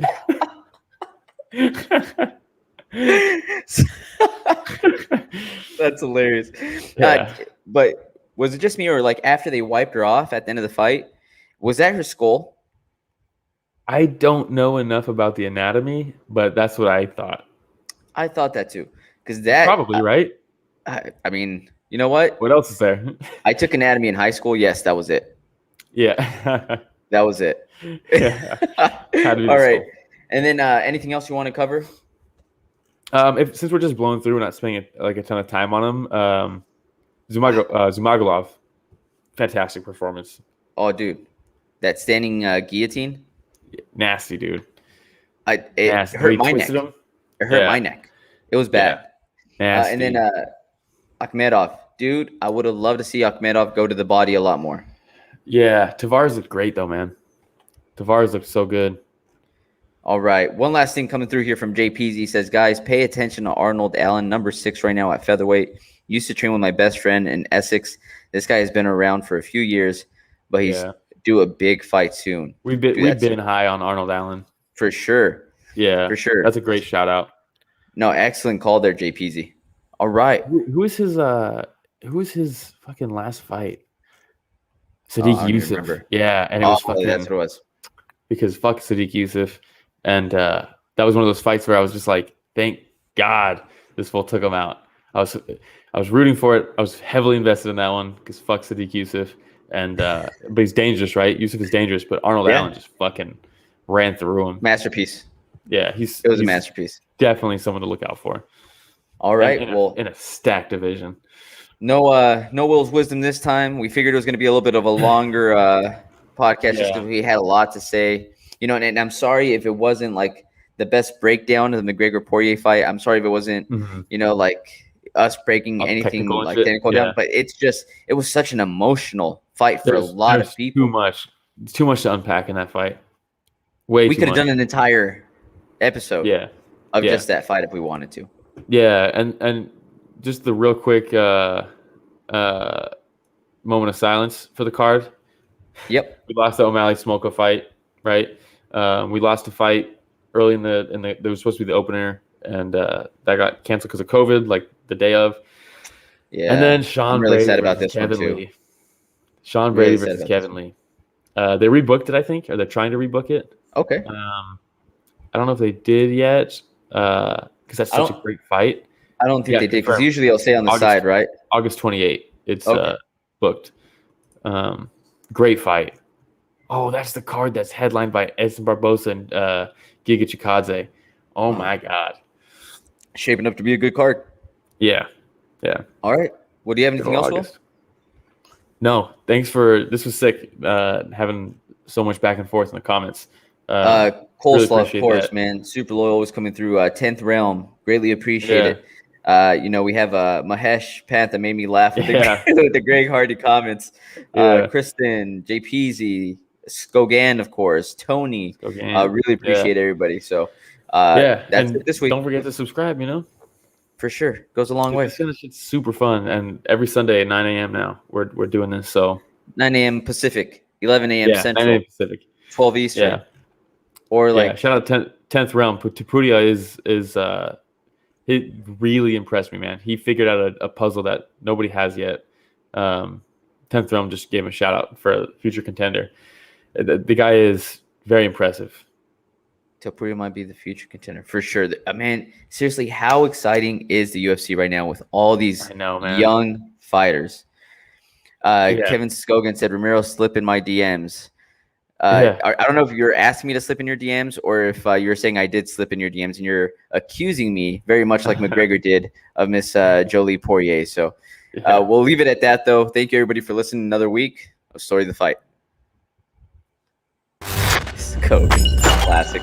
That's hilarious. Yeah. But was it just me, or like after they wiped her off at the end of the fight, was that her skull? I don't know enough about the anatomy, but that's what I thought. I thought that too, because that probably right. I mean, you know what? What else is there? I took anatomy in high school. Yes, that was it. Yeah, that was it. Yeah. All right, and then anything else you want to cover? Since we're just blowing through, we're not spending a ton of time on him. Zumagulov, fantastic performance. Oh, dude, that standing guillotine, nasty, dude. It hurt my neck. It hurt my neck. It was bad. Yeah. And then Akhmedov, dude, I would have loved to see Akhmedov go to the body a lot more. Yeah, Tavares looked great though, man. Tavares looked so good. All right, one last thing coming through here from JPZ. He says, guys, pay attention to Arnold Allen, number 6 right now at featherweight. Used to train with my best friend in Essex. This guy has been around for a few years, but he's due a big fight soon. We've been high on Arnold Allen for sure. Yeah, for sure. That's a great shout out. No, excellent call there, JPZ. All right. Who was his fucking last fight? Sadiq Yusuf. Yeah, and it was fucking. That's what it was. Because fuck Sadiq Yusuf, and that was one of those fights where I was just like, thank God this fool took him out. I was rooting for it. I was heavily invested in that one because fuck Sadiq Yusuf, and but he's dangerous, right? Yusuf is dangerous, but Arnold Allen just fucking ran through him. Masterpiece. Yeah, it was a masterpiece. Definitely someone to look out for. All right, in a stacked division. No Will's wisdom this time. We figured it was going to be a little bit of a longer podcast just because we had a lot to say. You know, and I'm sorry if it wasn't like the best breakdown of the McGregor Poirier fight. I'm sorry if it wasn't, you know, like us breaking anything like technical down. But it was such an emotional fight for a lot of people. Too much to unpack in that fight. We could have done an entire episode of just that fight if we wanted to. Yeah, and just the real quick moment of silence for the card. Yep. We lost the OMalley Smolka fight, right? We lost a fight early in the there was supposed to be the opener, and that got canceled because of COVID, like the day of. Yeah. And then Sean Brady sad about this Kevin one too. Lee. Sean Brady versus Kevin Lee. They rebooked it, I think, or they're trying to rebook it. Okay. I don't know if they did yet, because that's such a great fight. I don't think they did, because usually it'll say on the side, right? August 28th It's booked. Great fight. Oh, that's the card that's headlined by Edson Barboza and Giga Chikadze. Oh my God. Shaping up to be a good card. Yeah. All right. Well, do you have anything else, Will? No. Thanks this was sick, having so much back and forth in the comments. Coleslaw, really of course, man. Super loyal, always coming through. 10th Realm. Greatly appreciate it. We have Mahesh Panther made me laugh with the Greg Hardy comments. Kristen, JPZ, Skogan, of course, Tony. Really appreciate everybody. So that's it this week. Don't forget to subscribe, For sure. Goes a long way. It's super fun. And every Sunday at 9 a.m. now, we're doing this. So 9 a.m. Pacific, 11 a.m. Central, 9 a.m. Pacific, 12 Eastern. Yeah. Or shout out 10th Realm. Tupuria is he really impressed me, man. He figured out a puzzle that nobody has yet. 10th Realm just gave him a shout out for a future contender. The guy is very impressive. Topuria might be the future contender for sure. Man, seriously, how exciting is the UFC right now with all these young fighters? Kevin Skogan said, Ramiro, slip in my DMs. I don't know if you're asking me to slip in your DMs or if you're saying I did slip in your DMs and you're accusing me very much like McGregor did of Miss Jolie Poirier. So we'll leave it at that, though. Thank you, everybody, for listening another week of Story of the Fight. Skogan, classic.